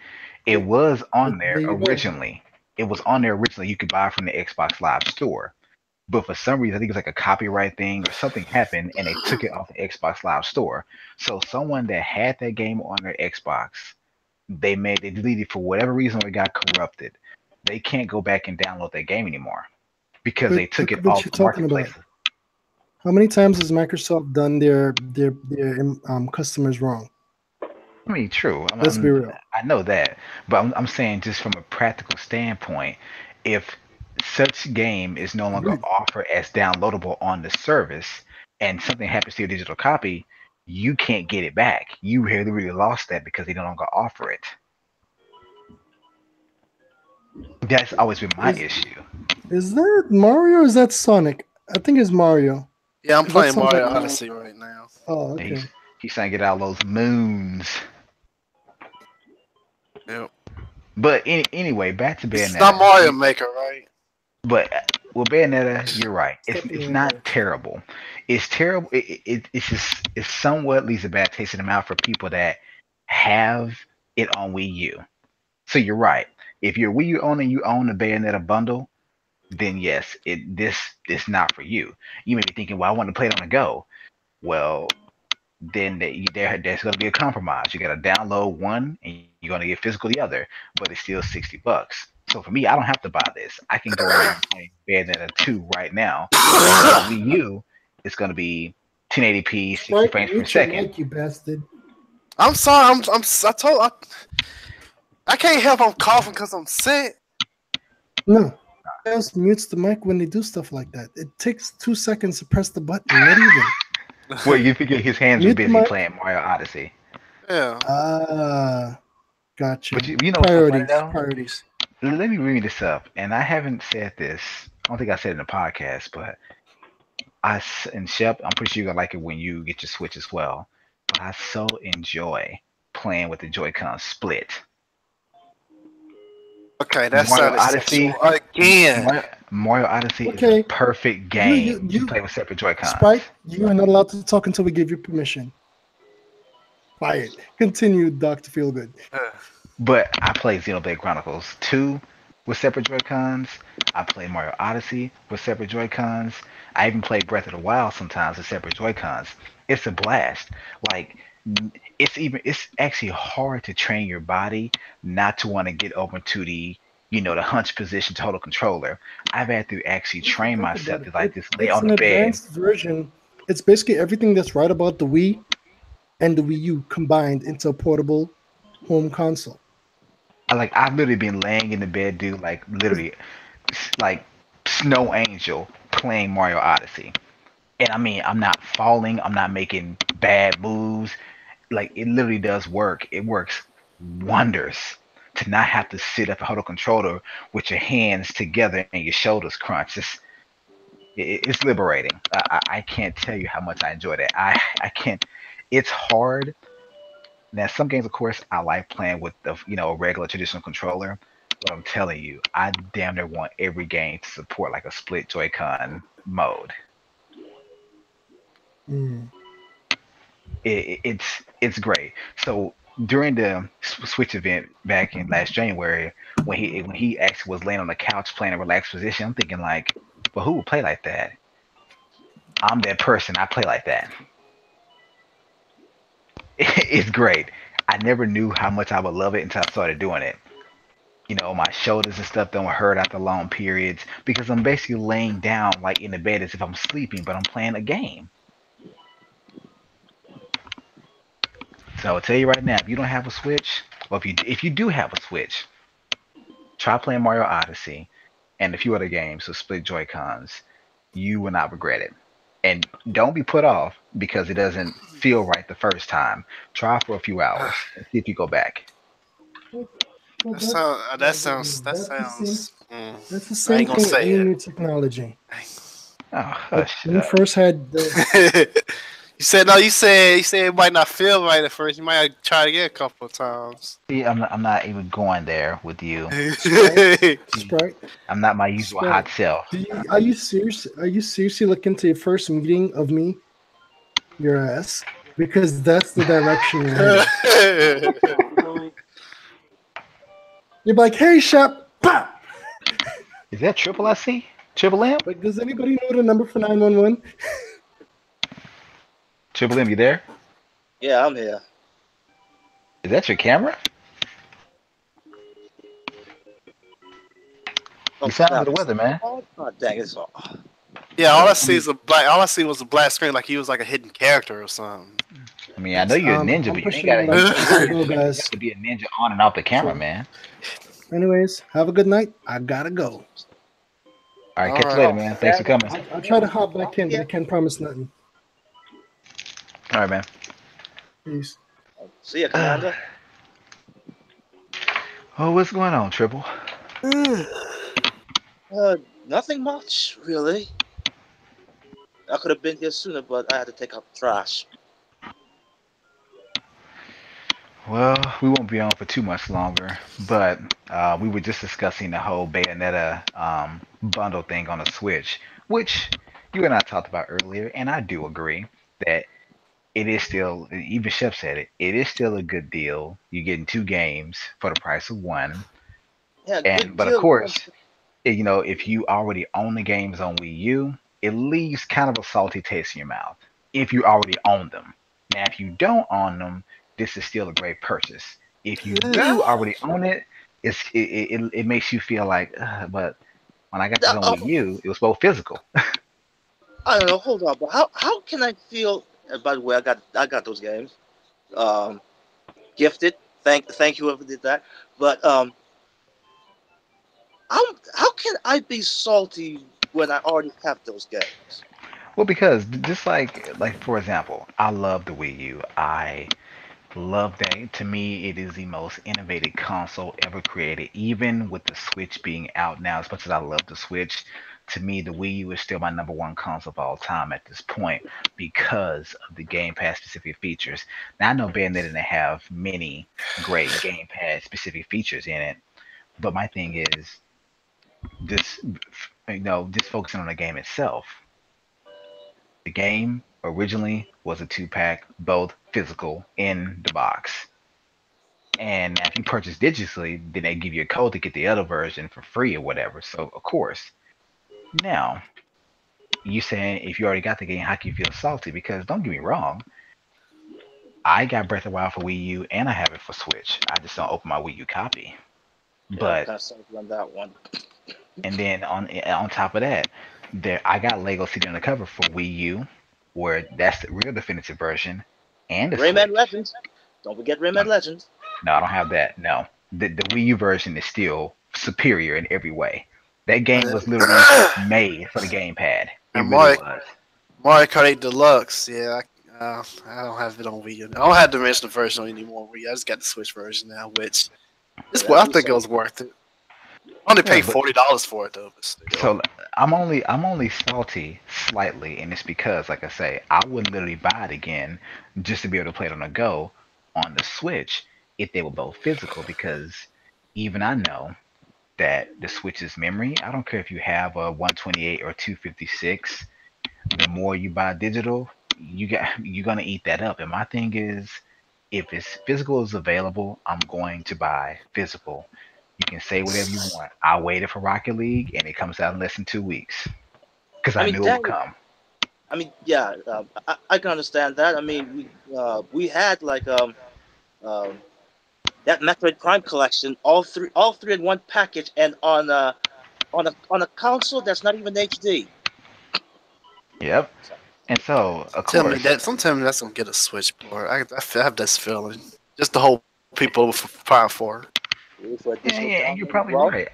It There, was on there there you go. originally. It was on there originally. You could buy it from the Xbox Live store. But for some reason, I think it was like a copyright thing or something happened, and they took it off the Xbox Live store. So someone that had that game on their Xbox, they deleted for whatever reason or it got corrupted. They can't go back and download that game anymore because But they took look it what off you're the talking about. marketplace. How many times has Microsoft done their customers wrong? I mean, true. Let's be real. I know that, but I'm saying just from a practical standpoint, if such game is no longer Agreed. offered as downloadable on the service, and something happens to your digital copy, you can't get it back. You really lost that because they no longer offer it. That's always been my Is issue. is that Mario or is that Sonic? I think it's Mario. Yeah, I'm 'Cause that playing sounds Mario like- Odyssey right now. Oh, And okay. he's trying to get out those moons. Yep. But anyway, back to It's Bayonetta. not Mario Maker, right? But with Bayonetta, you're right. It's Stop it's being not there. terrible. It's terrible. It's just it somewhat leaves a bad taste in the mouth for people that have it on Wii U. So you're right. If you're a Wii U owner and you own the Bayonetta bundle, then yes, this not for you. You may be thinking, well, I want to play it on the go. Well, then there's going to be a compromise. You got to download one and you're going to get physical the other, but it's still $60. So for me, I don't have to buy this. I can go and play Bayonetta 2 right now. On Wii U, it's going to be 1080p, 60 Right, frames per mute your second. mic, you bastard. I'm sorry. I can't help. I'm coughing because I'm sick. No. Else mutes the mic when they do stuff like that. It takes 2 seconds to press the button, not even. Well, you figure his hands were Mute the busy mic. playing Mario Odyssey. Yeah. Gotcha. But you know what's so funny, Priorities. though? Priorities. Let me bring this up, and I haven't said this. I don't think I said it in the podcast, but and Shep, I'm pretty sure you're gonna like it when you get your Switch as well. But I so enjoy playing with the Joy-Con split. Okay, that Mario sounded Odyssey. sexual again. Mario Odyssey is Okay. a perfect game you- to play with separate Joy-Cons. Sprite, you are not allowed to talk until we give you permission. Quiet. Continue, Dr. Feelgood. But I play Xenoblade Chronicles 2 with separate Joy-Cons. I play Mario Odyssey with separate Joy-Cons. I even play Breath of the Wild sometimes with separate Joy-Cons. It's a blast. Like it's actually hard to train your body not to want to get over to the the hunch position total controller. I've had to actually train myself to like just lay It's on an the bed. advanced version. It's basically everything that's right about the Wii and the Wii U combined into a portable home console. I've literally been laying in the bed, dude, like literally like Snow Angel playing Mario Odyssey. And I mean, I'm not falling, I'm not making bad moves. Like it literally does work. It works wonders to not have to sit up and hold a controller with your hands together and your shoulders crunch. It's liberating. I can't tell you how much I enjoy that. I can't. It's hard. Now, some games, of course, I like playing with the a regular traditional controller. But I'm telling you, I damn near want every game to support like a split Joy-Con mode. Mm. It's great. So during the Switch event back in last January, when he actually was laying on the couch playing a relaxed position, I'm thinking like, well, who would play like that? I'm that person. I play like that. It's great. I never knew how much I would love it until I started doing it. My shoulders and stuff don't hurt after long periods because I'm basically laying down like in the bed as if I'm sleeping, but I'm playing a game. So I'll tell you right now, if you don't have a Switch, or if you do have a Switch, try playing Mario Odyssey and a few other games with split Joy-Cons. You will not regret it. And don't be put off because it doesn't feel right the first time. Try for a few hours and see if you go back. Well, That sounds. That's the I same ain't gonna thing with say any it. new technology. Oh, Like, hush. when you first had the You said no. You said it might not feel right at first. You might have to try it again a couple of times. See, I'm not even going there with you. Sprite, I'm not my usual Sprite. hot self. are you serious? Are you seriously looking to your first meeting of me? Your ass, because that's the direction you're heading. You're like, hey, Shep, pop. Is that triple SC? Triple M? But does anybody know the number for 911? Triple M, you there? Yeah, I'm here. Is that your camera? Oh, You sound snap. under the weather, man. Oh, dang, it's all. Yeah, all I see is a black. All I see was a black screen, like he was like a hidden character or something. I mean, I know you're a ninja, I'm but you ain't pushing gotta, it like to go, you guys. have to be a ninja on and off the camera, So- man. Anyways, have a good night. I gotta go. All right, All catch right. you later, man. Thanks for coming. I'll try to hop back in, but I can't promise nothing. All right, man. Peace. See ya, Commander. Oh, what's going on, Triple? Nothing much, really. I could have been here sooner, but I had to take out the trash. Well, we won't be on for too much longer, but we were just discussing the whole Bayonetta bundle thing on the Switch, which you and I talked about earlier, and I do agree that it is still, even Chef said it, it is still a good deal. You're getting 2 games for the price of 1. Yeah, But of course, you know, if you already own the games on Wii U, it leaves kind of a salty taste in your mouth if you already own them. Now, if you don't own them, this is still a great purchase. If you do already own it, it makes you feel like, but when I got this on Wii U, it was both physical. I don't know. Hold on, but how can I feel? By the way, I got those games. Gifted. Thank you whoever did that. But how can I be salty when I already have those games? Well, because just like for example, I love the Wii U. I love that. To me, it is the most innovative console ever created. Even with the Switch being out now, as much as I love the Switch, to me, the Wii U is still my number 1 console of all time at this point because of the Game Pass specific features. Now, I know Bayonetta didn't have many great Game Pass specific features in it, but my thing is just, just focusing on the game itself. The game originally was a 2-pack, both physical in the box. And if you purchase digitally, then they give you a code to get the other version for free or whatever. So of course, now you saying if you already got the game, how can you feel salty? Because don't get me wrong, I got Breath of the Wild for Wii U and I have it for Switch. I just don't open my Wii U copy. Yeah, But kind of salty on that one. and then on top of that, I got Lego City Undercover for Wii U, where that's the real definitive version, and the Rayman Switch. Legends. Don't forget Rayman Legends. No, I don't have that. No, the Wii U version is still superior in every way. That game was literally made for the gamepad. It And really was. Mario Kart 8 Deluxe. Yeah, I don't have it on Wii U. I don't have the original version anymore. I just got the Switch version now, which is Yeah, I think it was worth it. I only paid but- $40 for it though. But still. So I'm only salty slightly, and it's because, like I say, I would literally buy it again just to be able to play it on the go on the Switch if they were both physical. Because even I know that the Switch's memory, I don't care if you have a 128 or 256, the more you buy digital, you're gonna eat that up. And my thing is, if it's physical is available, I'm going to buy physical. You can say whatever you want. I waited for Rocket League, and it comes out in less than 2 weeks because I knew it would come. I mean, yeah, I can understand that. I mean, we had like that Metroid Prime collection, all three in one package, and on a console that's not even HD. Yep. And so, of Tell me course, that. Sometime that's gonna get a Switch port. I have this feeling. Just the whole people for Prime 4. Really, for yeah, additional yeah, you're download probably as well. right.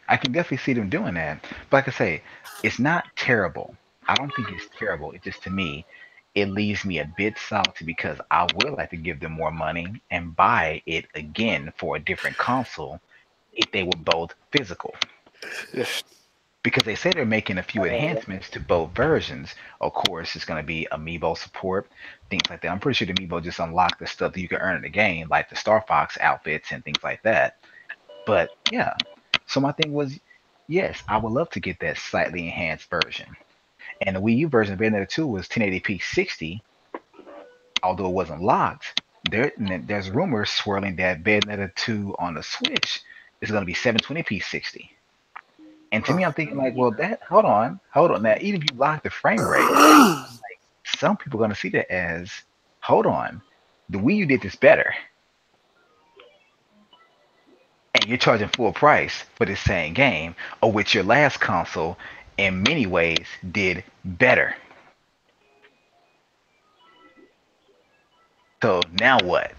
I can definitely see them doing that. But like I say, it's not terrible. I don't think it's terrible. It just, to me, it leaves me a bit salty because I would like to give them more money and buy it again for a different console if they were both physical. Because they say they're making a few enhancements to both versions. Of course, it's going to be amiibo support, things like that. I'm pretty sure the amiibo just unlock the stuff that you can earn in the game, like the Star Fox outfits and things like that. But yeah, so my thing was, yes, I would love to get that slightly enhanced version. And the Wii U version of Bayonetta 2 was 1080p 60, although it wasn't locked. There's rumors swirling that Bayonetta 2 on the Switch is going to be 720p 60. And to me, I'm thinking like, well, that hold on. Now, even if you lock the frame rate, some people are gonna see that as, hold on, the Wii U did this better, and you're charging full price for the same game, or which your last console, in many ways, did better. So now what?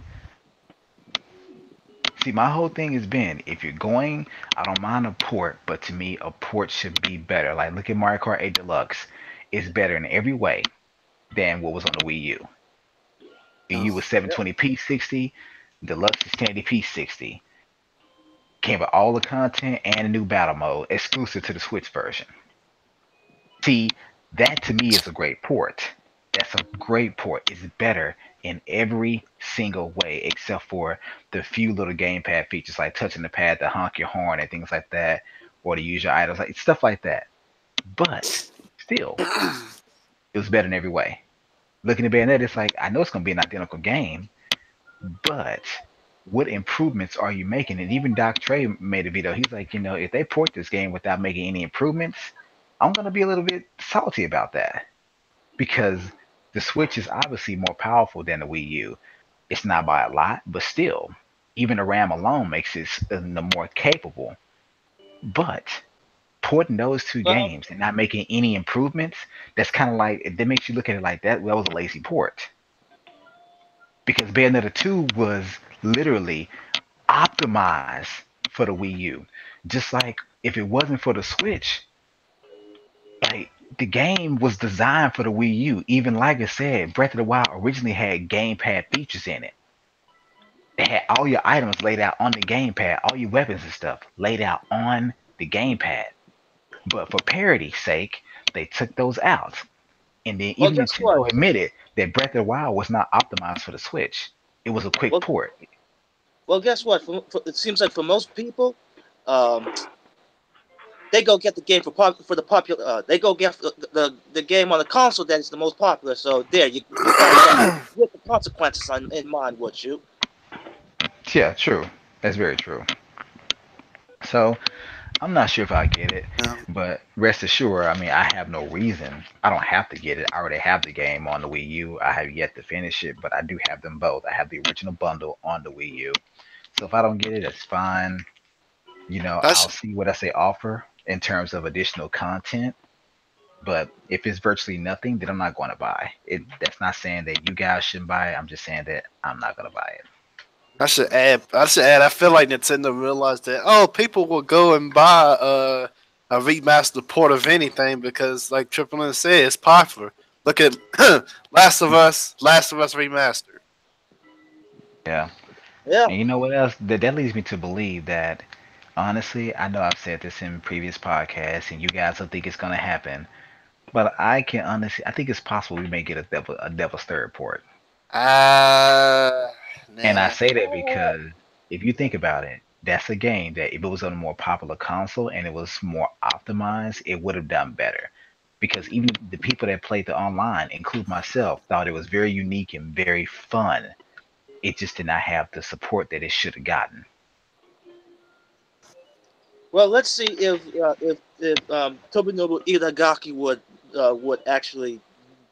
See, my whole thing has been if you're going, I don't mind a port, but to me, a port should be better. Like, look at Mario Kart 8 Deluxe. It's better in every way than what was on the Wii U. Wii U was 720p 60, Deluxe is 1080p 60. Came with all the content and a new battle mode exclusive to the Switch version. See, that to me is a great port. That's a great port. It's better in every single way except for the few little gamepad features like touching the pad to honk your horn and things like that, or to use your items, like stuff like that. But still, it was better in every way. Looking at Bayonetta, it's like I know it's gonna be an identical game, but what improvements are you making? And even Doc Trey made a video. He's like, if they port this game without making any improvements, I'm gonna be a little bit salty about that because the Switch is obviously more powerful than the Wii U. It's not by a lot, but still, even the RAM alone makes it more capable. But porting those two Well, games and not making any improvements, that's kind of like that makes you look at it like that. Well, that was a lazy port because Bayonetta 2 was literally optimized for the Wii U. Just like if it wasn't for the Switch, like the game was designed for the Wii U. Even like I said, Breath of the Wild originally had gamepad features in it. It had all your items laid out on the gamepad, all your weapons and stuff laid out on the gamepad. But for parity's sake, they took those out. And then well, even guess what? Nintendo admitted that Breath of the Wild was not optimized for the Switch. It was a quick Well, port. well, guess what? It seems like for most people, um, they go get the game for the popular. They go get the game on the console that is the most popular. So there, you got that with the consequences in mind, would you? Yeah, true. That's very true. So I'm not sure if I get it, but rest assured, I mean, I have no reason. I don't have to get it. I already have the game on the Wii U. I have yet to finish it, but I do have them both. I have the original bundle on the Wii U. So if I don't get it, it's fine. I'll That's see what I say offer in terms of additional content. But if it's virtually nothing, then I'm not going to buy it. That's not saying that you guys shouldn't buy it. I'm just saying that I'm not going to buy it. I should add. I should add. I feel like Nintendo realized that people will go and buy a remastered port of anything because, like Triple M said, it's popular. Look at Last of Us remastered. Yeah. Yeah. And you know what else? That leads me to believe that, honestly, I know I've said this in previous podcasts, and you guys will think it's going to happen. But I think it's possible we may get a Devil's Third port. Ah, And I nah. say that because if you think about it, that's a game that if it was on a more popular console and it was more optimized, it would have done better. Because even the people that played the online, include myself, thought it was very unique and very fun. It just did not have the support that it should have gotten. Well, let's see if Tomonobu Itagaki would actually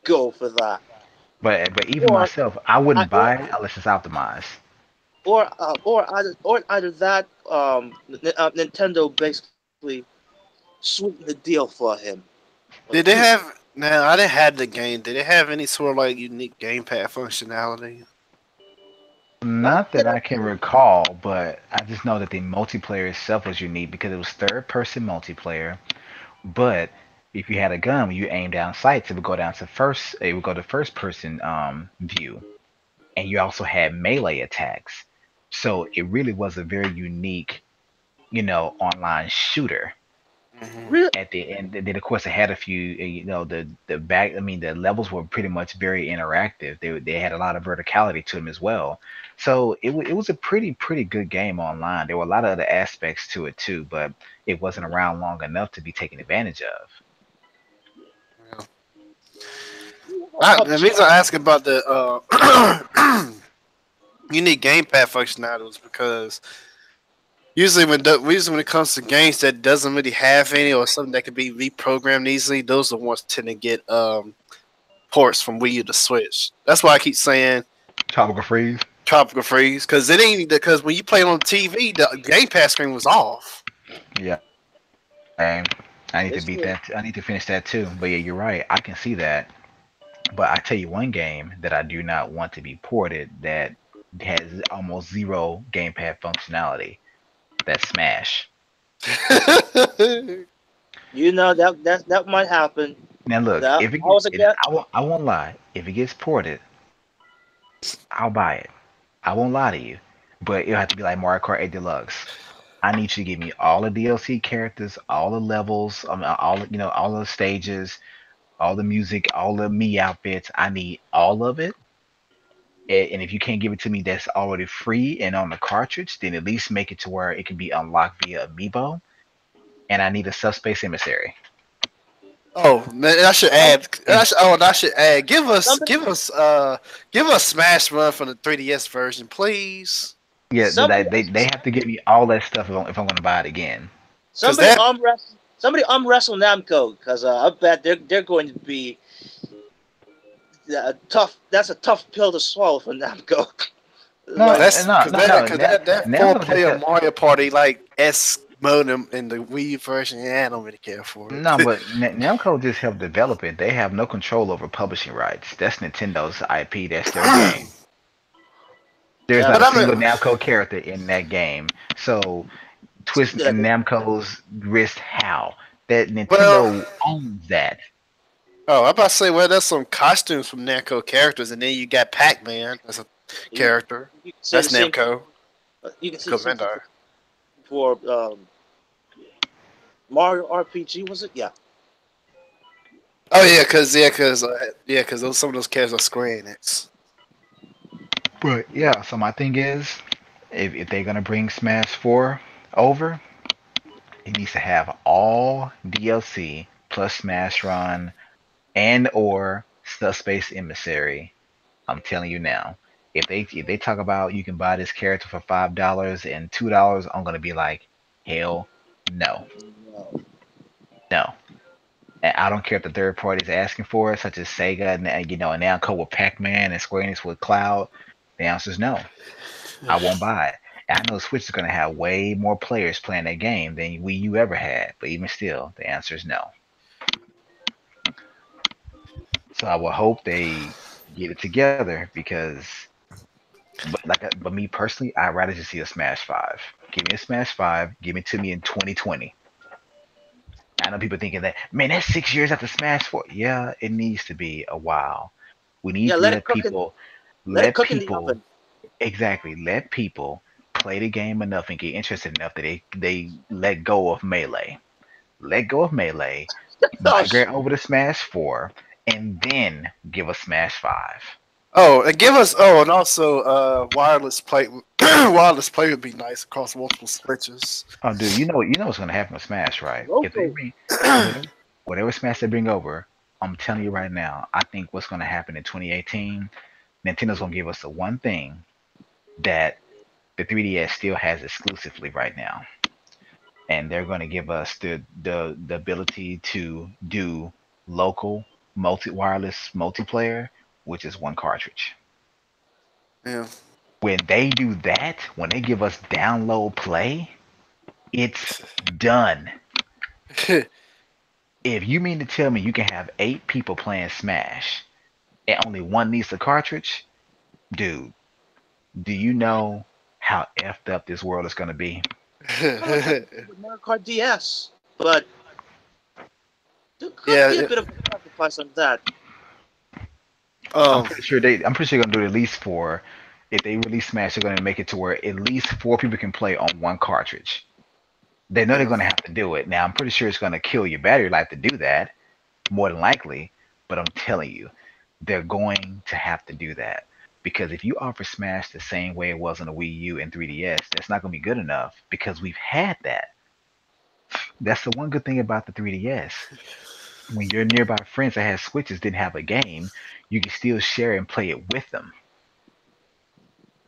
go for that, But even or myself, I I- wouldn't buy it unless it's optimized. or either that Nintendo basically sweeten the deal for him. Did they have? Now I didn't have the game. Did it have any sort of like unique gamepad functionality? Not Not that that I can recall, but I just know that the multiplayer itself was unique because it was third person multiplayer. But if you had a gun, when you aim down sights, it would go down to first. It would go to first person view, and you also had melee attacks. So it really was a very unique, online shooter. Hmm. really. At the end, then of course it had a few, the back. I mean, the levels were pretty much very interactive. They had a lot of verticality to them as well. So it was a pretty good game online. There were a lot of other aspects to it too, but it wasn't around long enough to be taken advantage of. The reason I ask about the unique gamepad functionality was because Usually when it comes to games that doesn't really have any or something that can be reprogrammed easily, those are the ones tend to get ports from Wii U to Switch. That's why I keep saying Tropical Freeze. Tropical Freeze because it ain't because when you play on TV, the Game Pass screen was off. Yeah. And I need to It's beat true. that. I need to finish that too. But yeah, you're right. I can see that. But I tell you one game that I do not want to be ported that has almost zero gamepad functionality. That's Smash. You know that might happen. Now look, That if it I gets, was again. I won't lie. If it gets ported, I'll buy it. I won't lie to you. But it'll have to be like Mario Kart 8 Deluxe. I need you to give me all the DLC characters, all the levels, all the stages, all the music, all the me outfits. I need all of it. And if you can't give it to me that's already free and on the cartridge, then at least make it to where it can be unlocked via Amiibo. And I need a subspace emissary. Oh man, I should Some, add. I should add. somebody Give us Smash Run from the 3DS version, please. Yeah, somebody they have to give me all that stuff if I'm going to buy it again. Cause somebody that. wrestle Namco because I bet they're going to be tough. That's a tough pill to swallow for Namco. No, Like That's no, because no, no. that Now four I'm just player Mario Party like S modem in the Wii version. Yeah, I don't really care for no, it. but Namco just helped develop it. They have no control over publishing rights. That's Nintendo's IP. That's their game. There's yeah, not But a I single mean, Namco character in that game. So twist yeah, Namco's wrist how that well, Nintendo owns that. I'm about to say, well, there's some costumes from Namco characters, and then you got Pac Man as a you, character. you can say the That's same. Namco. You can say the same thing Commander. for Mario RPG. Was it? Yeah. Oh yeah, because some of those characters are Square Enix. But yeah, so my thing is, if they're gonna bring Smash 4 over, it needs to have all DLC plus Smash Run and or Subspace Emissary. I'm telling you now. If they talk about you can buy this character for $5 and $2, I'm gonna be like, hell no, No. no. And I don't care if the third party is asking for it, such as Sega and Namco with Pac-Man and Square Enix with Cloud. The answer is no. I won't buy it. And I know Switch is gonna have way more players playing that game than Wii U ever had, but even still, the answer is no. So I will hope they get it together because but me personally, I'd rather just see a Smash Five. Give me a Smash Five. Give it to me in 2020. I know people thinking that man, that's 6 years after Smash Four. Yeah, it needs to be a while. We need Yeah. to Let it cook in. Let it let cook in the people oven. exactly let people play the game enough and get interested enough that they let go of Melee. Let go of Melee. Oh, Migrate over to Smash Four, and then give us Smash Five. Oh, and give us. Oh, and also wireless play. Wireless play would be nice across multiple switches. Oh, dude, you know what's gonna happen with Smash, right? If they local. bring whatever Smash they bring over, I'm telling you right now, I think what's gonna happen in 2018, Nintendo's gonna give us the one thing that the 3DS still has exclusively right now, and they're gonna give us the ability to do local multi wireless multiplayer, which is one cartridge. Yeah. When they do that, when they give us download play, it's done. If you mean to tell me you can have 8 people playing Smash and only one needs the cartridge, dude, do you know how effed up this world is going to be? Kind of like with Mario Kart DS, but there could yeah. be a bit of a sacrifice on that. I'm Um. pretty sure they're going to do it at least for if they release Smash, they're going to make it to where at least 4 people can play on one cartridge. They know they're Yeah. going to have to do it. Now, I'm pretty sure it's going to kill your battery life to do that, more than likely. But I'm telling you, they're going to have to do that because if you offer Smash the same way it was on the Wii U and 3DS, that's not going to be good enough because we've had that. That's the one good thing about the 3DS. When your nearby friends that have Switches didn't have a game, you can still share and play it with them.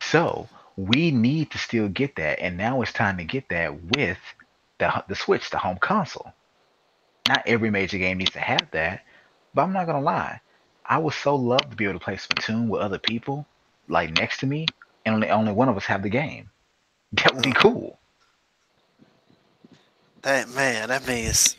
So We need to still get that, and now it's time to get that with the Switch, the home console. Not every major game needs to have that, but I'm not gonna lie. I would so love to be able to play Splatoon with other people, like next to me, and only one of us have the game. That would be cool. That means.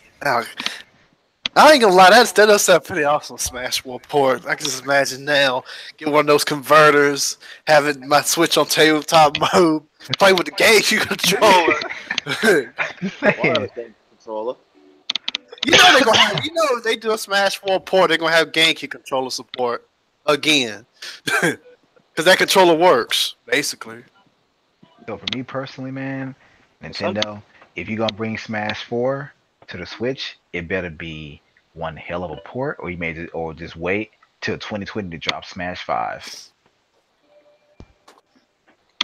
I ain't gonna lie, that does sound pretty awesome. Smash 4 port. I can just imagine now get one of those converters, having my Switch on tabletop mode, play with the GameCube controller. Wireless game controller. You know they're gonna have. You know if they do a Smash 4 port, they're gonna have GameCube controller support again, because that controller works basically. So for me personally, man, Nintendo, if you're gonna bring Smash 4 to the Switch, it better be one hell of a port, or just wait till 2020 to drop Smash 5.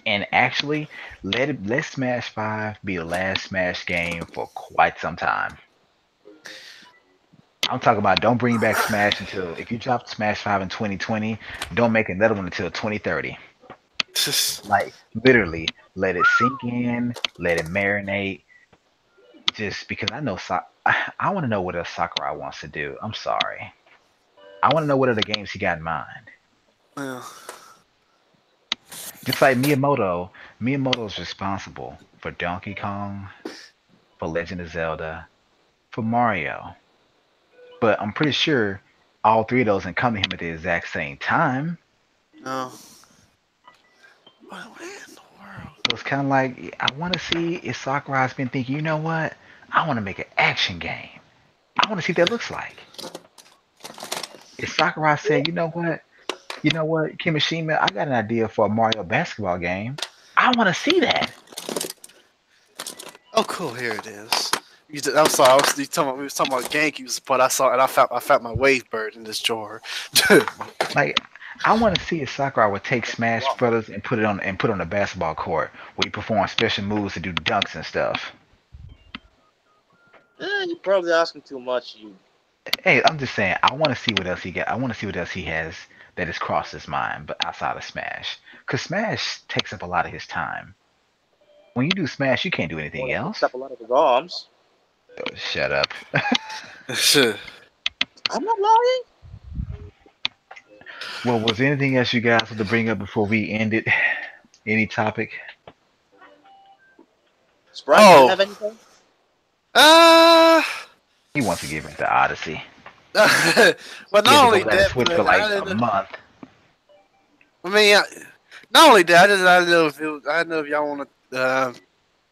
And actually, let Smash 5 be the last Smash game for quite some time. I'm talking about don't bring back Smash until if you drop Smash 5 in 2020, don't make another one until 2030. Like literally, let it sink in, let it marinate. Just because I know I want to know what else Sakurai wants to do. I'm sorry. I want to know what other games he got in mind. Well, Just like Miyamoto's responsible for Donkey Kong, for Legend of Zelda, for Mario. But I'm pretty sure all three of those didn't come to him at the exact same time. no. What in the world? So it's kind of like I want to see if Sakurai's been thinking, you know what? I want to make an action game. I want to see what that looks like. If Sakurai said, you know what, Kimishima, I got an idea for a Mario basketball game. I want to see that. Oh, cool. Here it is. I'm sorry. We was talking about GameCube support. I saw it. I found my Wave Bird in this drawer. Like, I want to see if Sakurai would take Smash Brothers and put it on the basketball court where you perform special moves to do dunks and stuff. You're probably asking too much. Hey, I'm just saying, I want to see what else he got. I want to see what else he has that has crossed his mind, but outside of Smash, because Smash takes up a lot of his time. When you do Smash, you can't do anything else. Up a lot of his arms. Oh, shut up. I'm not lying. Well, was there anything else you guys want to bring up before we end it? Any topic? Sprite, do you have anything? He wants to give it to Odyssey. But He not had to only go let it that, switch but for like I a didn't- month. I mean, not only that, I don't know if y'all want to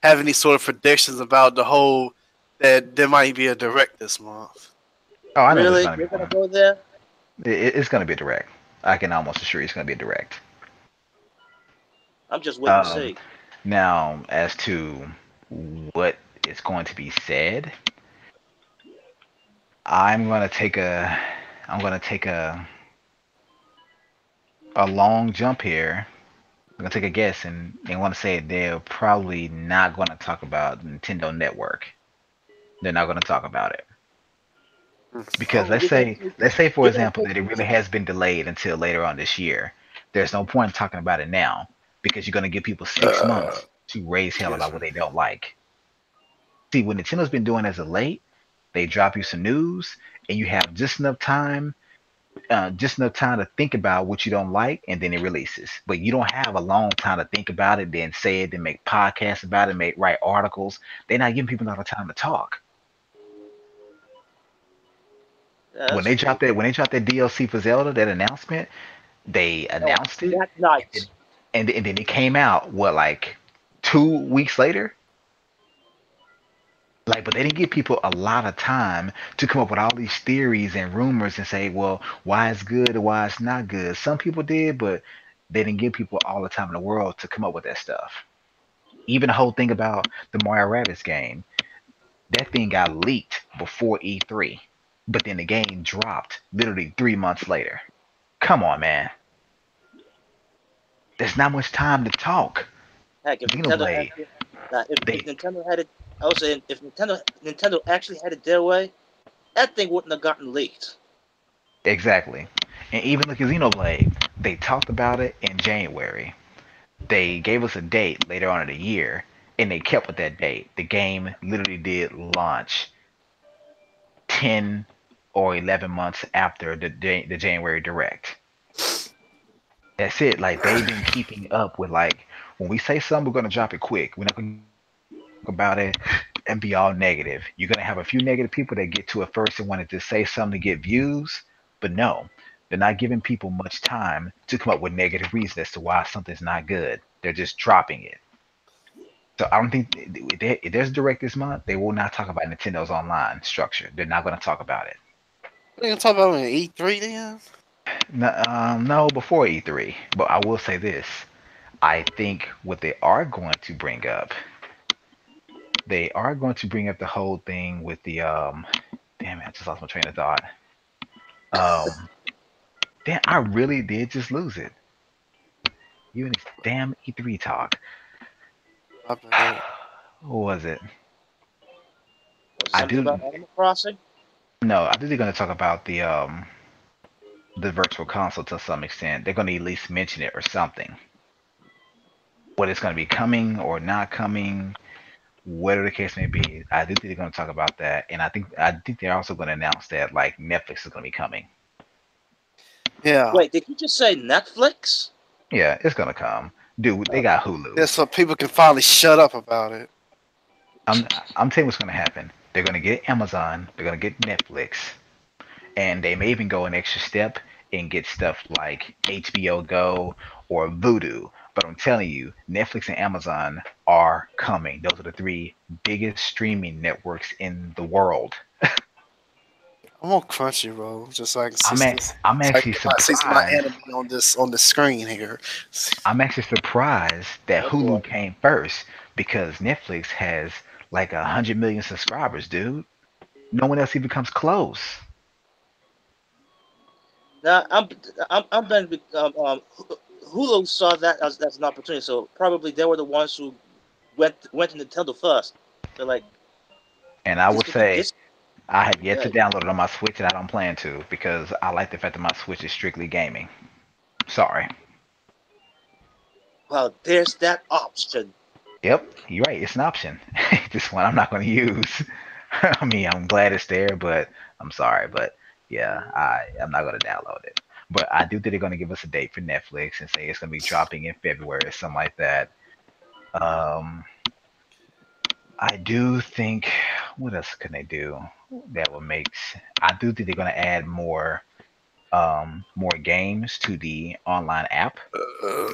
have any sort of predictions about the whole that there might be a direct this month. Oh, I know Really? there's gonna be You're gonna one. go there? It's gonna be a direct. I can almost assure you it's gonna be a direct. I'm just waiting to Um, see. Now, as to what is going to be said, I'm gonna take a long jump here. I'm gonna take a guess and want to say they're probably not gonna talk about Nintendo Network. They're not gonna talk about it because let's say for example that it really has been delayed until later on this year. There's no point in talking about it now because you're gonna give people 6 months to raise hell about what they don't like. See, what Nintendo's been doing as of late, they drop you some news and you have just enough time to think about what you don't like, and then it releases. But you don't have a long time to think about it, then say it, then make podcasts about it, write articles. They're not giving people enough time to talk. Yeah, When they dropped that DLC for Zelda, that announcement, they announced it, that night. and then it came out like 2 weeks later. Like, but they didn't give people a lot of time to come up with all these theories and rumors and say, well, why it's good or why it's not good. Some people did, but they didn't give people all the time in the world to come up with that stuff. Even the whole thing about the Mario Rabbids game, that thing got leaked before E3, but then the game dropped literally 3 months later. Come on, man. There's not much time to talk. Heck, if Xenoblade, if Nintendo had it, I was saying if Nintendo actually had it their way, that thing wouldn't have gotten leaked. Exactly. And even look at Xenoblade, they talked about it in January. They gave us a date later on in the year, and they kept with that date. The game literally did launch 10 or 11 months after the January Direct. That's it. Like they've been keeping up with like when we say something, we're gonna drop it quick. We're not gonna talk about it and be all negative. You're gonna have a few negative people that get to it first and wanted to say something to get views, but no, they're not giving people much time to come up with negative reasons as to why something's not good. They're just dropping it. So I don't think if there's a direct this month, they will not talk about Nintendo's online structure. They're not going to talk about it. We can talk about an E3 then. No, no, before E3. But I will say this: I think what they are going to bring up, they are going to bring up the whole thing with the Damn it, I just lost my train of thought. Um, damn, I really did just lose it. You and this damn E3 talk. My bad. What was it? Was I something do. about Animal Crossing? No, I think they're going to talk about the virtual console to some extent. They're going to at least mention it or something. What it's going to be coming or not coming, whatever the case may be. I do think they're going to talk about that, and I think they're also going to announce that like Netflix is going to be coming. Yeah. Wait, did you just say Netflix? Yeah, it's going to come. Dude, they got Hulu. Yeah, so people can finally shut up about it. I'm telling you what's going to happen. They're going to get Amazon. They're going to get Netflix, and they may even go an extra step and get stuff like HBO Go or Vudu. But I'm telling you, Netflix and Amazon are coming. Those are the three biggest streaming networks in the world. I'm on Crunchyroll just so I can see I'm this. I'm So I actually can see my surprised. anime on the screen here. I'm actually surprised that Oh boy. Hulu came first because Netflix has like 100 million subscribers, dude. No one else even comes close. Now I'm done. Hulu saw that as an opportunity, so probably they were the ones who went to Nintendo first. They're like, And I this would could be say this. I have yet to Yeah. download it on my Switch, and I don't plan to because I like the fact that my Switch is strictly gaming. Sorry. Well, there's that option. Yep, you're right. It's an option. This one I'm not going to use. I mean, I'm glad it's there, but I'm sorry. But yeah, I'm not going to download it. But I do think they're going to give us a date for Netflix and say it's going to be dropping in February or something like that. Um, I do think, what else can they do that will make? I do think they're going to add more games to the online app. Uh,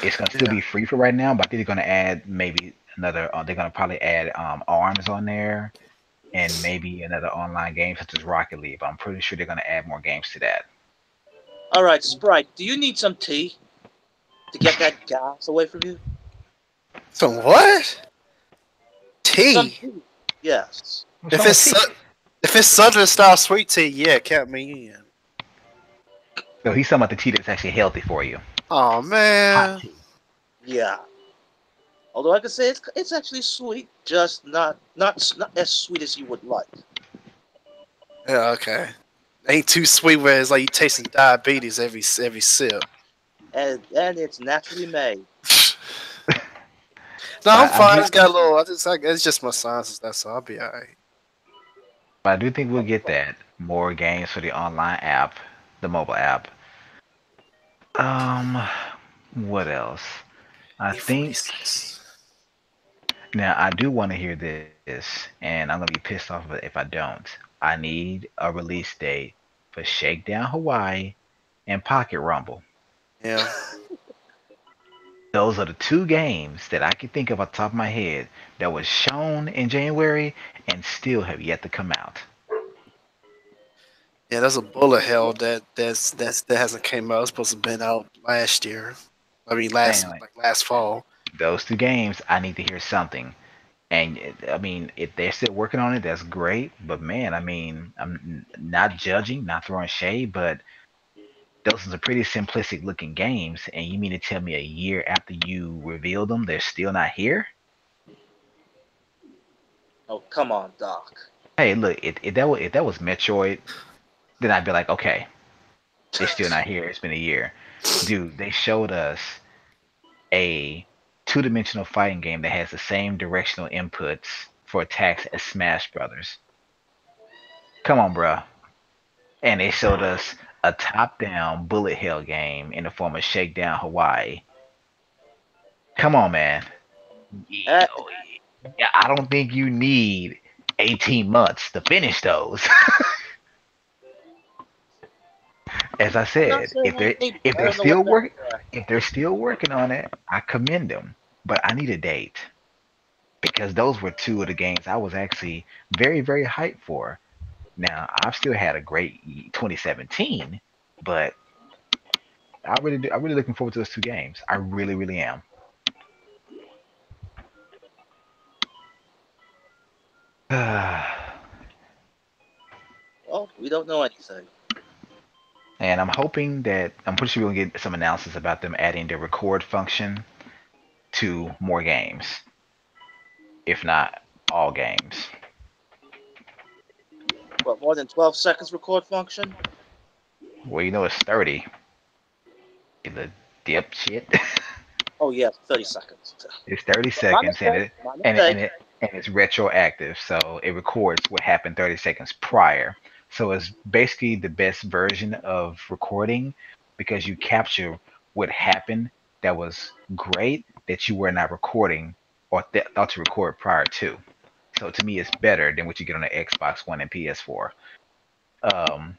It's gonna still yeah. be free for right now, but I think they're gonna add maybe another. They're gonna probably add arms on there and maybe another online game such as Rocket League. But I'm pretty sure they're gonna add more games to that. All right, Sprite, do you need some tea to get that gas away from you? So what? Some Tea. tea. Yes. What's If wrong with it's tea? if it's Southern style sweet tea, yeah, count me in. So he's talking about the tea that's actually healthy for you. Oh Hot man. tea. Yeah. Although I could say it's actually sweet, just not as sweet as you would like. Yeah, okay. Ain't too sweet where it's like you tasting diabetes every sip. And it's naturally made. No, But I'm I fine. do, It's got a little. It's just my sinuses. That's all. I'll be alright. but I do think we'll get that more games for the online app, the mobile app. Um, what else? I think 46. now I do want to hear this, and I'm gonna be pissed off if I don't. I need a release date for Shakedown Hawaii and Pocket Rumble. Yeah. Those are the two games that I can think of off the top of my head that was shown in January and still have yet to come out. Yeah, there's a bullet hell that hasn't came out. It's supposed to have been out last year. I mean, Saying like last fall. those two games, I need to hear something. And I mean, if they're still working on it, that's great. But man, I mean, I'm not judging, not throwing shade, but those are some pretty simplistic looking games. And you mean to tell me a year after you revealed them, they're still not here? Oh, come on, Doc. Hey, look, if that was Metroid, then I'd be like, okay, it's still not here. It's been a year, dude. They showed us a two-dimensional fighting game that has the same directional inputs for attacks as Smash Brothers. Come on, bruh. And they showed us a top-down bullet hell game in the form of Shakedown Hawaii. Come on, man. Uh, Yeah, I don't think you need 18 months to finish those. As I I'm not said, saying if they anything. if I they're don't know what still that. work if they're still working on it, I commend them. But I need a date because those were two of the games I was actually very, very hyped for. Now I've still had a great 2017, but I'm really looking forward to those two games. I really, really am. Well, we don't know anything. And I'm pretty sure we'll get some announcements about them adding the record function to more games, if not all games. What, more than 12 seconds record function? Well, you know it's 30. The dipshit. Oh yeah, 30 seconds. It's 30 My seconds and mistake. it My and it, and mistake. it and it's retroactive, so it records what happened 30 seconds prior. So it's basically the best version of recording because you capture what happened that was great that you were not recording or thought to record prior to. So to me, it's better than what you get on the Xbox One and PS4. Um,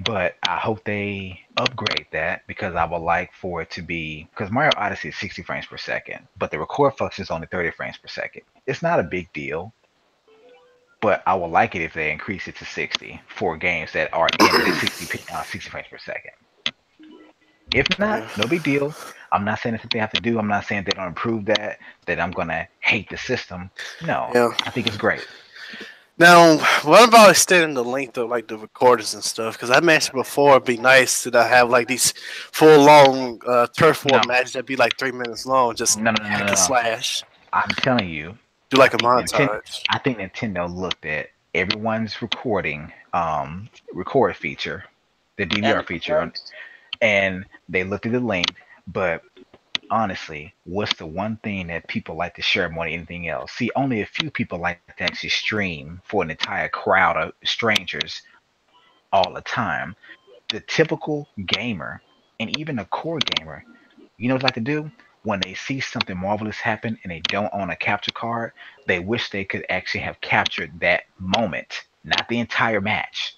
but I hope they upgrade that because I would like for it to be because Mario Odyssey is 60 frames per second, but the record function is only 30 frames per second. It's not a big deal, but I would like it if they increase it to 60 for games that are in the 60 frames per second. If not, Yeah. no big deal. I'm not saying that's what they have to do. I'm not saying if they don't improve that I'm gonna hate the system. No, Yeah. I think it's great. Now, what about extending the length of like the recorders and stuff? Because I mentioned before, it'd be nice to have like these full long turf war No, matches that'd be like 3 minutes long, just no, no, no, hack no, and no. slash, I'm telling you, do I like a think Nintendo. montage. I think Nintendo looked at everyone's record feature, the And DVR the feature, complaints. and they looked at the length. But honestly, what's the one thing that people like to share more than anything else? See, only a few people like to actually stream for an entire crowd of strangers all the time. The typical gamer and even a core gamer, you know what they like to do? When they see something marvelous happen and they don't own a capture card, they wish they could actually have captured that moment, not the entire match.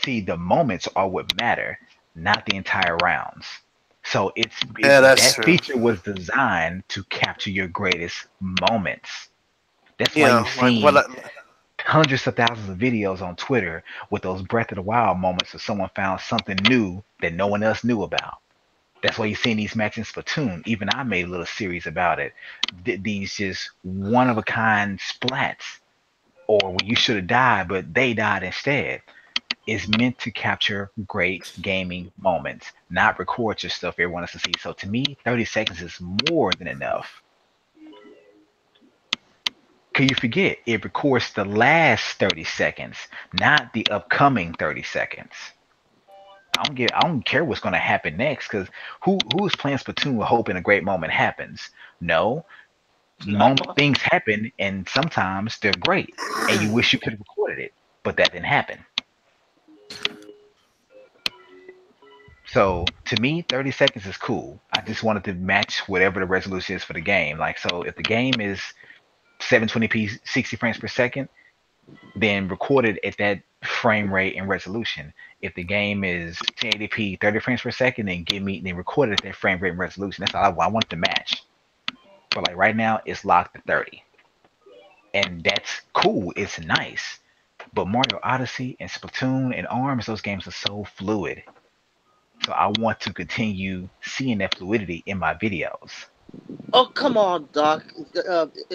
See, the moments are what matter, not the entire rounds. So Yeah, that's that true. feature was designed to capture your greatest moments. That's why you've Yeah, like seen hundreds of thousands of videos on Twitter with those Breath of the Wild moments of someone found something new that no one else knew about. That's why you're seeing these matches in Splatoon. Even I made a little series about it. These just one of a kind splats, or when you should have died, but they died instead, is meant to capture great gaming moments, not record your stuff everyone wants to see. So to me, 30 seconds is more than enough. Cause you forget it records the last 30 seconds, not the upcoming 30 seconds. I don't care what's gonna happen next, because who's playing Splatoon hoping a great moment happens? No, things happen, and sometimes they're great, and you wish you could have recorded it, but that didn't happen. So to me, 30 seconds is cool. I just wanted to match whatever the resolution is for the game. Like, so if the game is 720p, 60 frames per second, then record it at that frame rate and resolution. If the game is 1080p, 30 frames per second, then record it at that frame rate and resolution. That's all I want to match. But like right now, it's locked to 30, and that's cool. It's nice. But Mario Odyssey and Splatoon and ARMS, those games are so fluid. So I want to continue seeing that fluidity in my videos. Oh come on, Doc.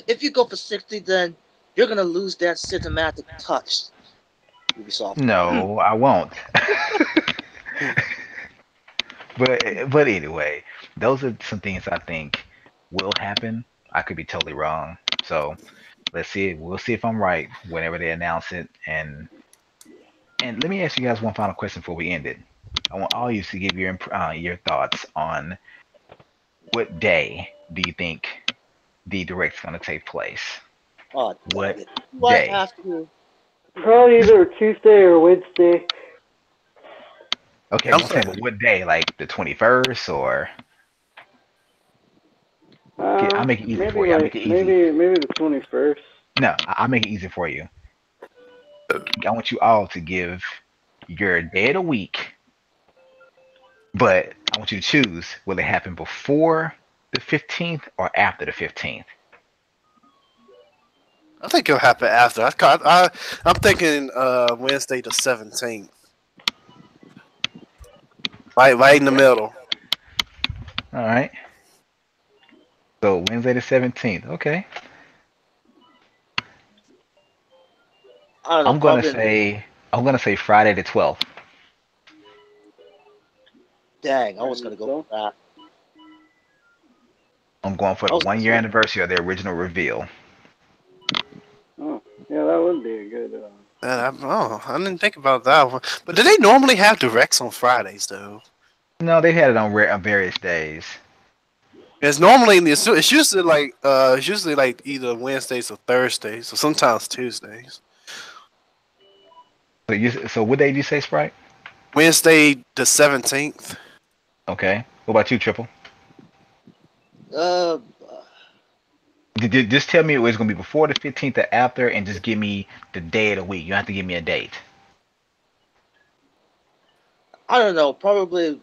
If you go for 60, then you're gonna lose that cinematic touch. Ubisoft. No, I won't. But anyway, those are some things I think will happen. I could be totally wrong. So let's see. We'll see if I'm right whenever they announce it. And let me ask you guys one final question before we end it. I want all you to give your thoughts on what day do you think the direct's going to take place? Oh, dang What it. Do I day? have to? Probably either Tuesday or Wednesday. Okay, I'm I'm saying, but what day? Like the 21st, or yeah, I'll make it easy for Maybe you. I'll make like it easy. maybe the 21st. No, I'll make it easy for you. I want you all to give your day of the week, but I want you to choose: will it happen before the 15th or after the 15th? I think it'll happen after. I'm thinking Wednesday the 17th. Right in the middle. All right. So Wednesday the 17th. Okay. I don't know. I'm gonna Probably. say I'm gonna say Friday the 12th. Dang, I was gonna go for that. I'm going for I the was gonna 1 year say. anniversary of the original reveal. Oh, yeah, that would be a good. I didn't think about that one. But do they normally have directs on Fridays though? No, they had it on various days. It's usually like either Wednesdays or Thursdays or sometimes Tuesdays. So what day did you say, Sprite? Wednesday the 17th. Okay. What about you, Triple? Uh, Just tell me it's gonna be before the 15th or after, and just give me the day of the week. You don't have to give me a date. I don't know. Probably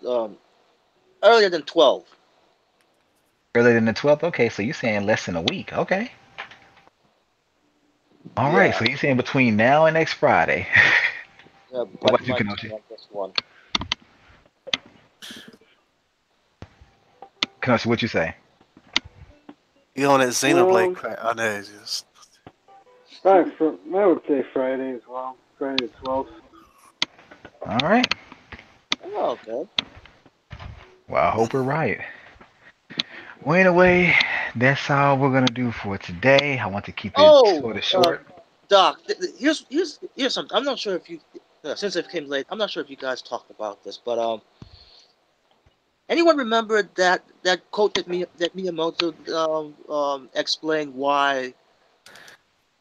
earlier than 12. Earlier than the 12th. Okay, so you're saying less than a week. Okay. All right. Yeah. So you're saying between now and next Friday. Yeah, What but about you, might Kenochi? like this one. Kenochi, what you say? You on that Xenoblade Um, crap? I know. It's just, I would say Friday as well. Friday the 12th. All right. Oh, okay. Well, I hope we're right. Well, anyway, that's all we're gonna do for today. I want to keep it Oh, sort of short. Doc. Here's something. I'm not sure if you, since it came late, I'm not sure if you guys talked about this, but anyone remember that quote that Miyamoto explained why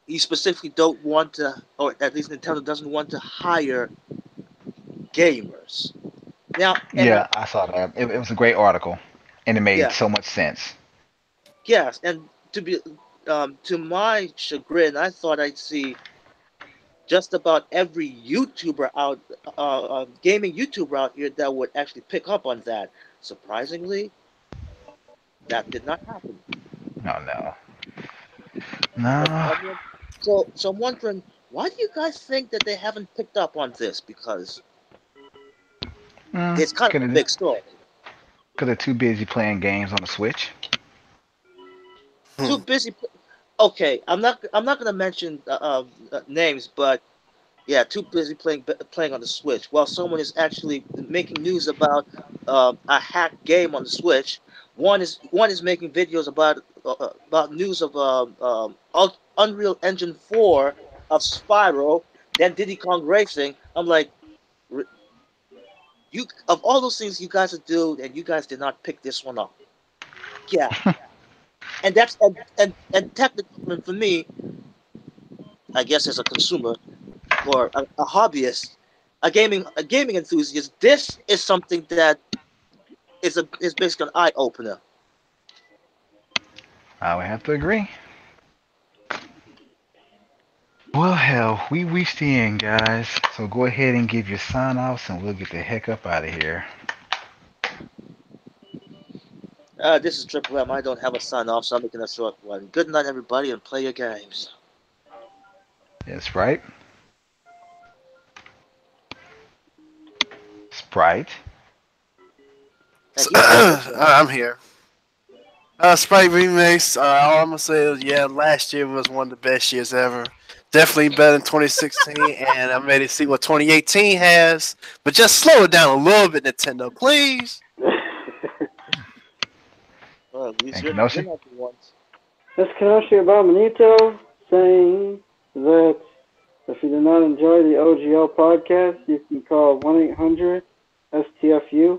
he specifically don't want to, or at least Nintendo doesn't want to hire gamers. Now, and Yeah, I saw that. It was a great article, and it made yeah, so much sense. yes, and to my chagrin, I thought I'd see just about every YouTuber out, gaming YouTuber out here that would actually pick up on that. Surprisingly, that did not happen. No, no, And, no. so I'm wondering, why do you guys think that they haven't picked up on this? Because it's kind of a Because big story. they're too busy playing games on the Switch. Too busy. Okay, I'm not gonna mention names, but yeah, too busy playing on the Switch. While someone is actually making news about a hacked game on the Switch, one is making videos about news of Unreal Engine 4 of Spyro, then Diddy Kong Racing. I'm like, "Re- you of all those things you guys would do, and you guys did not pick this one up. Yeah, and that's and technically for me, I guess as a consumer or a hobbyist, a gaming enthusiast, this is something that is basically an eye opener. I would have to agree. Well, hell, we reached the end, guys. So go ahead and give your sign offs, and we'll get the heck up out of here. This is Triple M. I don't have a sign off, so I'm making a short one. Good night, everybody, and play your games. That's right. Sprite. And he's not. I'm here. Sprite Remix. All I'm gonna say is, yeah, last year was one of the best years ever. Definitely better than 2016, and I'm ready to see what 2018 has. But just slow it down a little bit, Nintendo, please. Well, at least And you're Kenoshi? not the ones. This Kenoshi Abominito saying that if you do not enjoy the OGL podcast, you can call 1-800-STFU,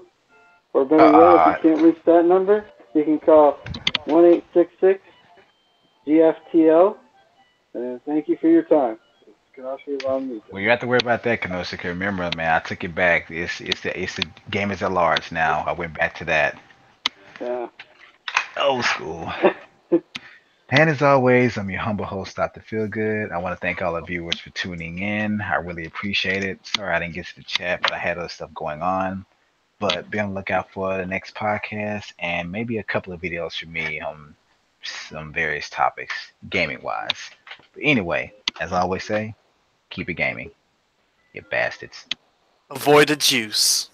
or better yet, if you can't reach that number, you can call 1-866-GFTL. And thank you for your time. Kanashi Ron Well, you have to worry about that, Kenosha. Remember, man, I took it back. It's the game is at large now. I went back to that Yeah. old school. And as always, I'm your humble host, Dr. Feelgood. I want to thank all the viewers for tuning in. I really appreciate it. Sorry I didn't get to the chat, but I had other stuff going on. But be on the lookout for the next podcast and maybe a couple of videos from me on some various topics, gaming wise. But anyway, as I always say, keep it gaming, you bastards. Avoid the juice.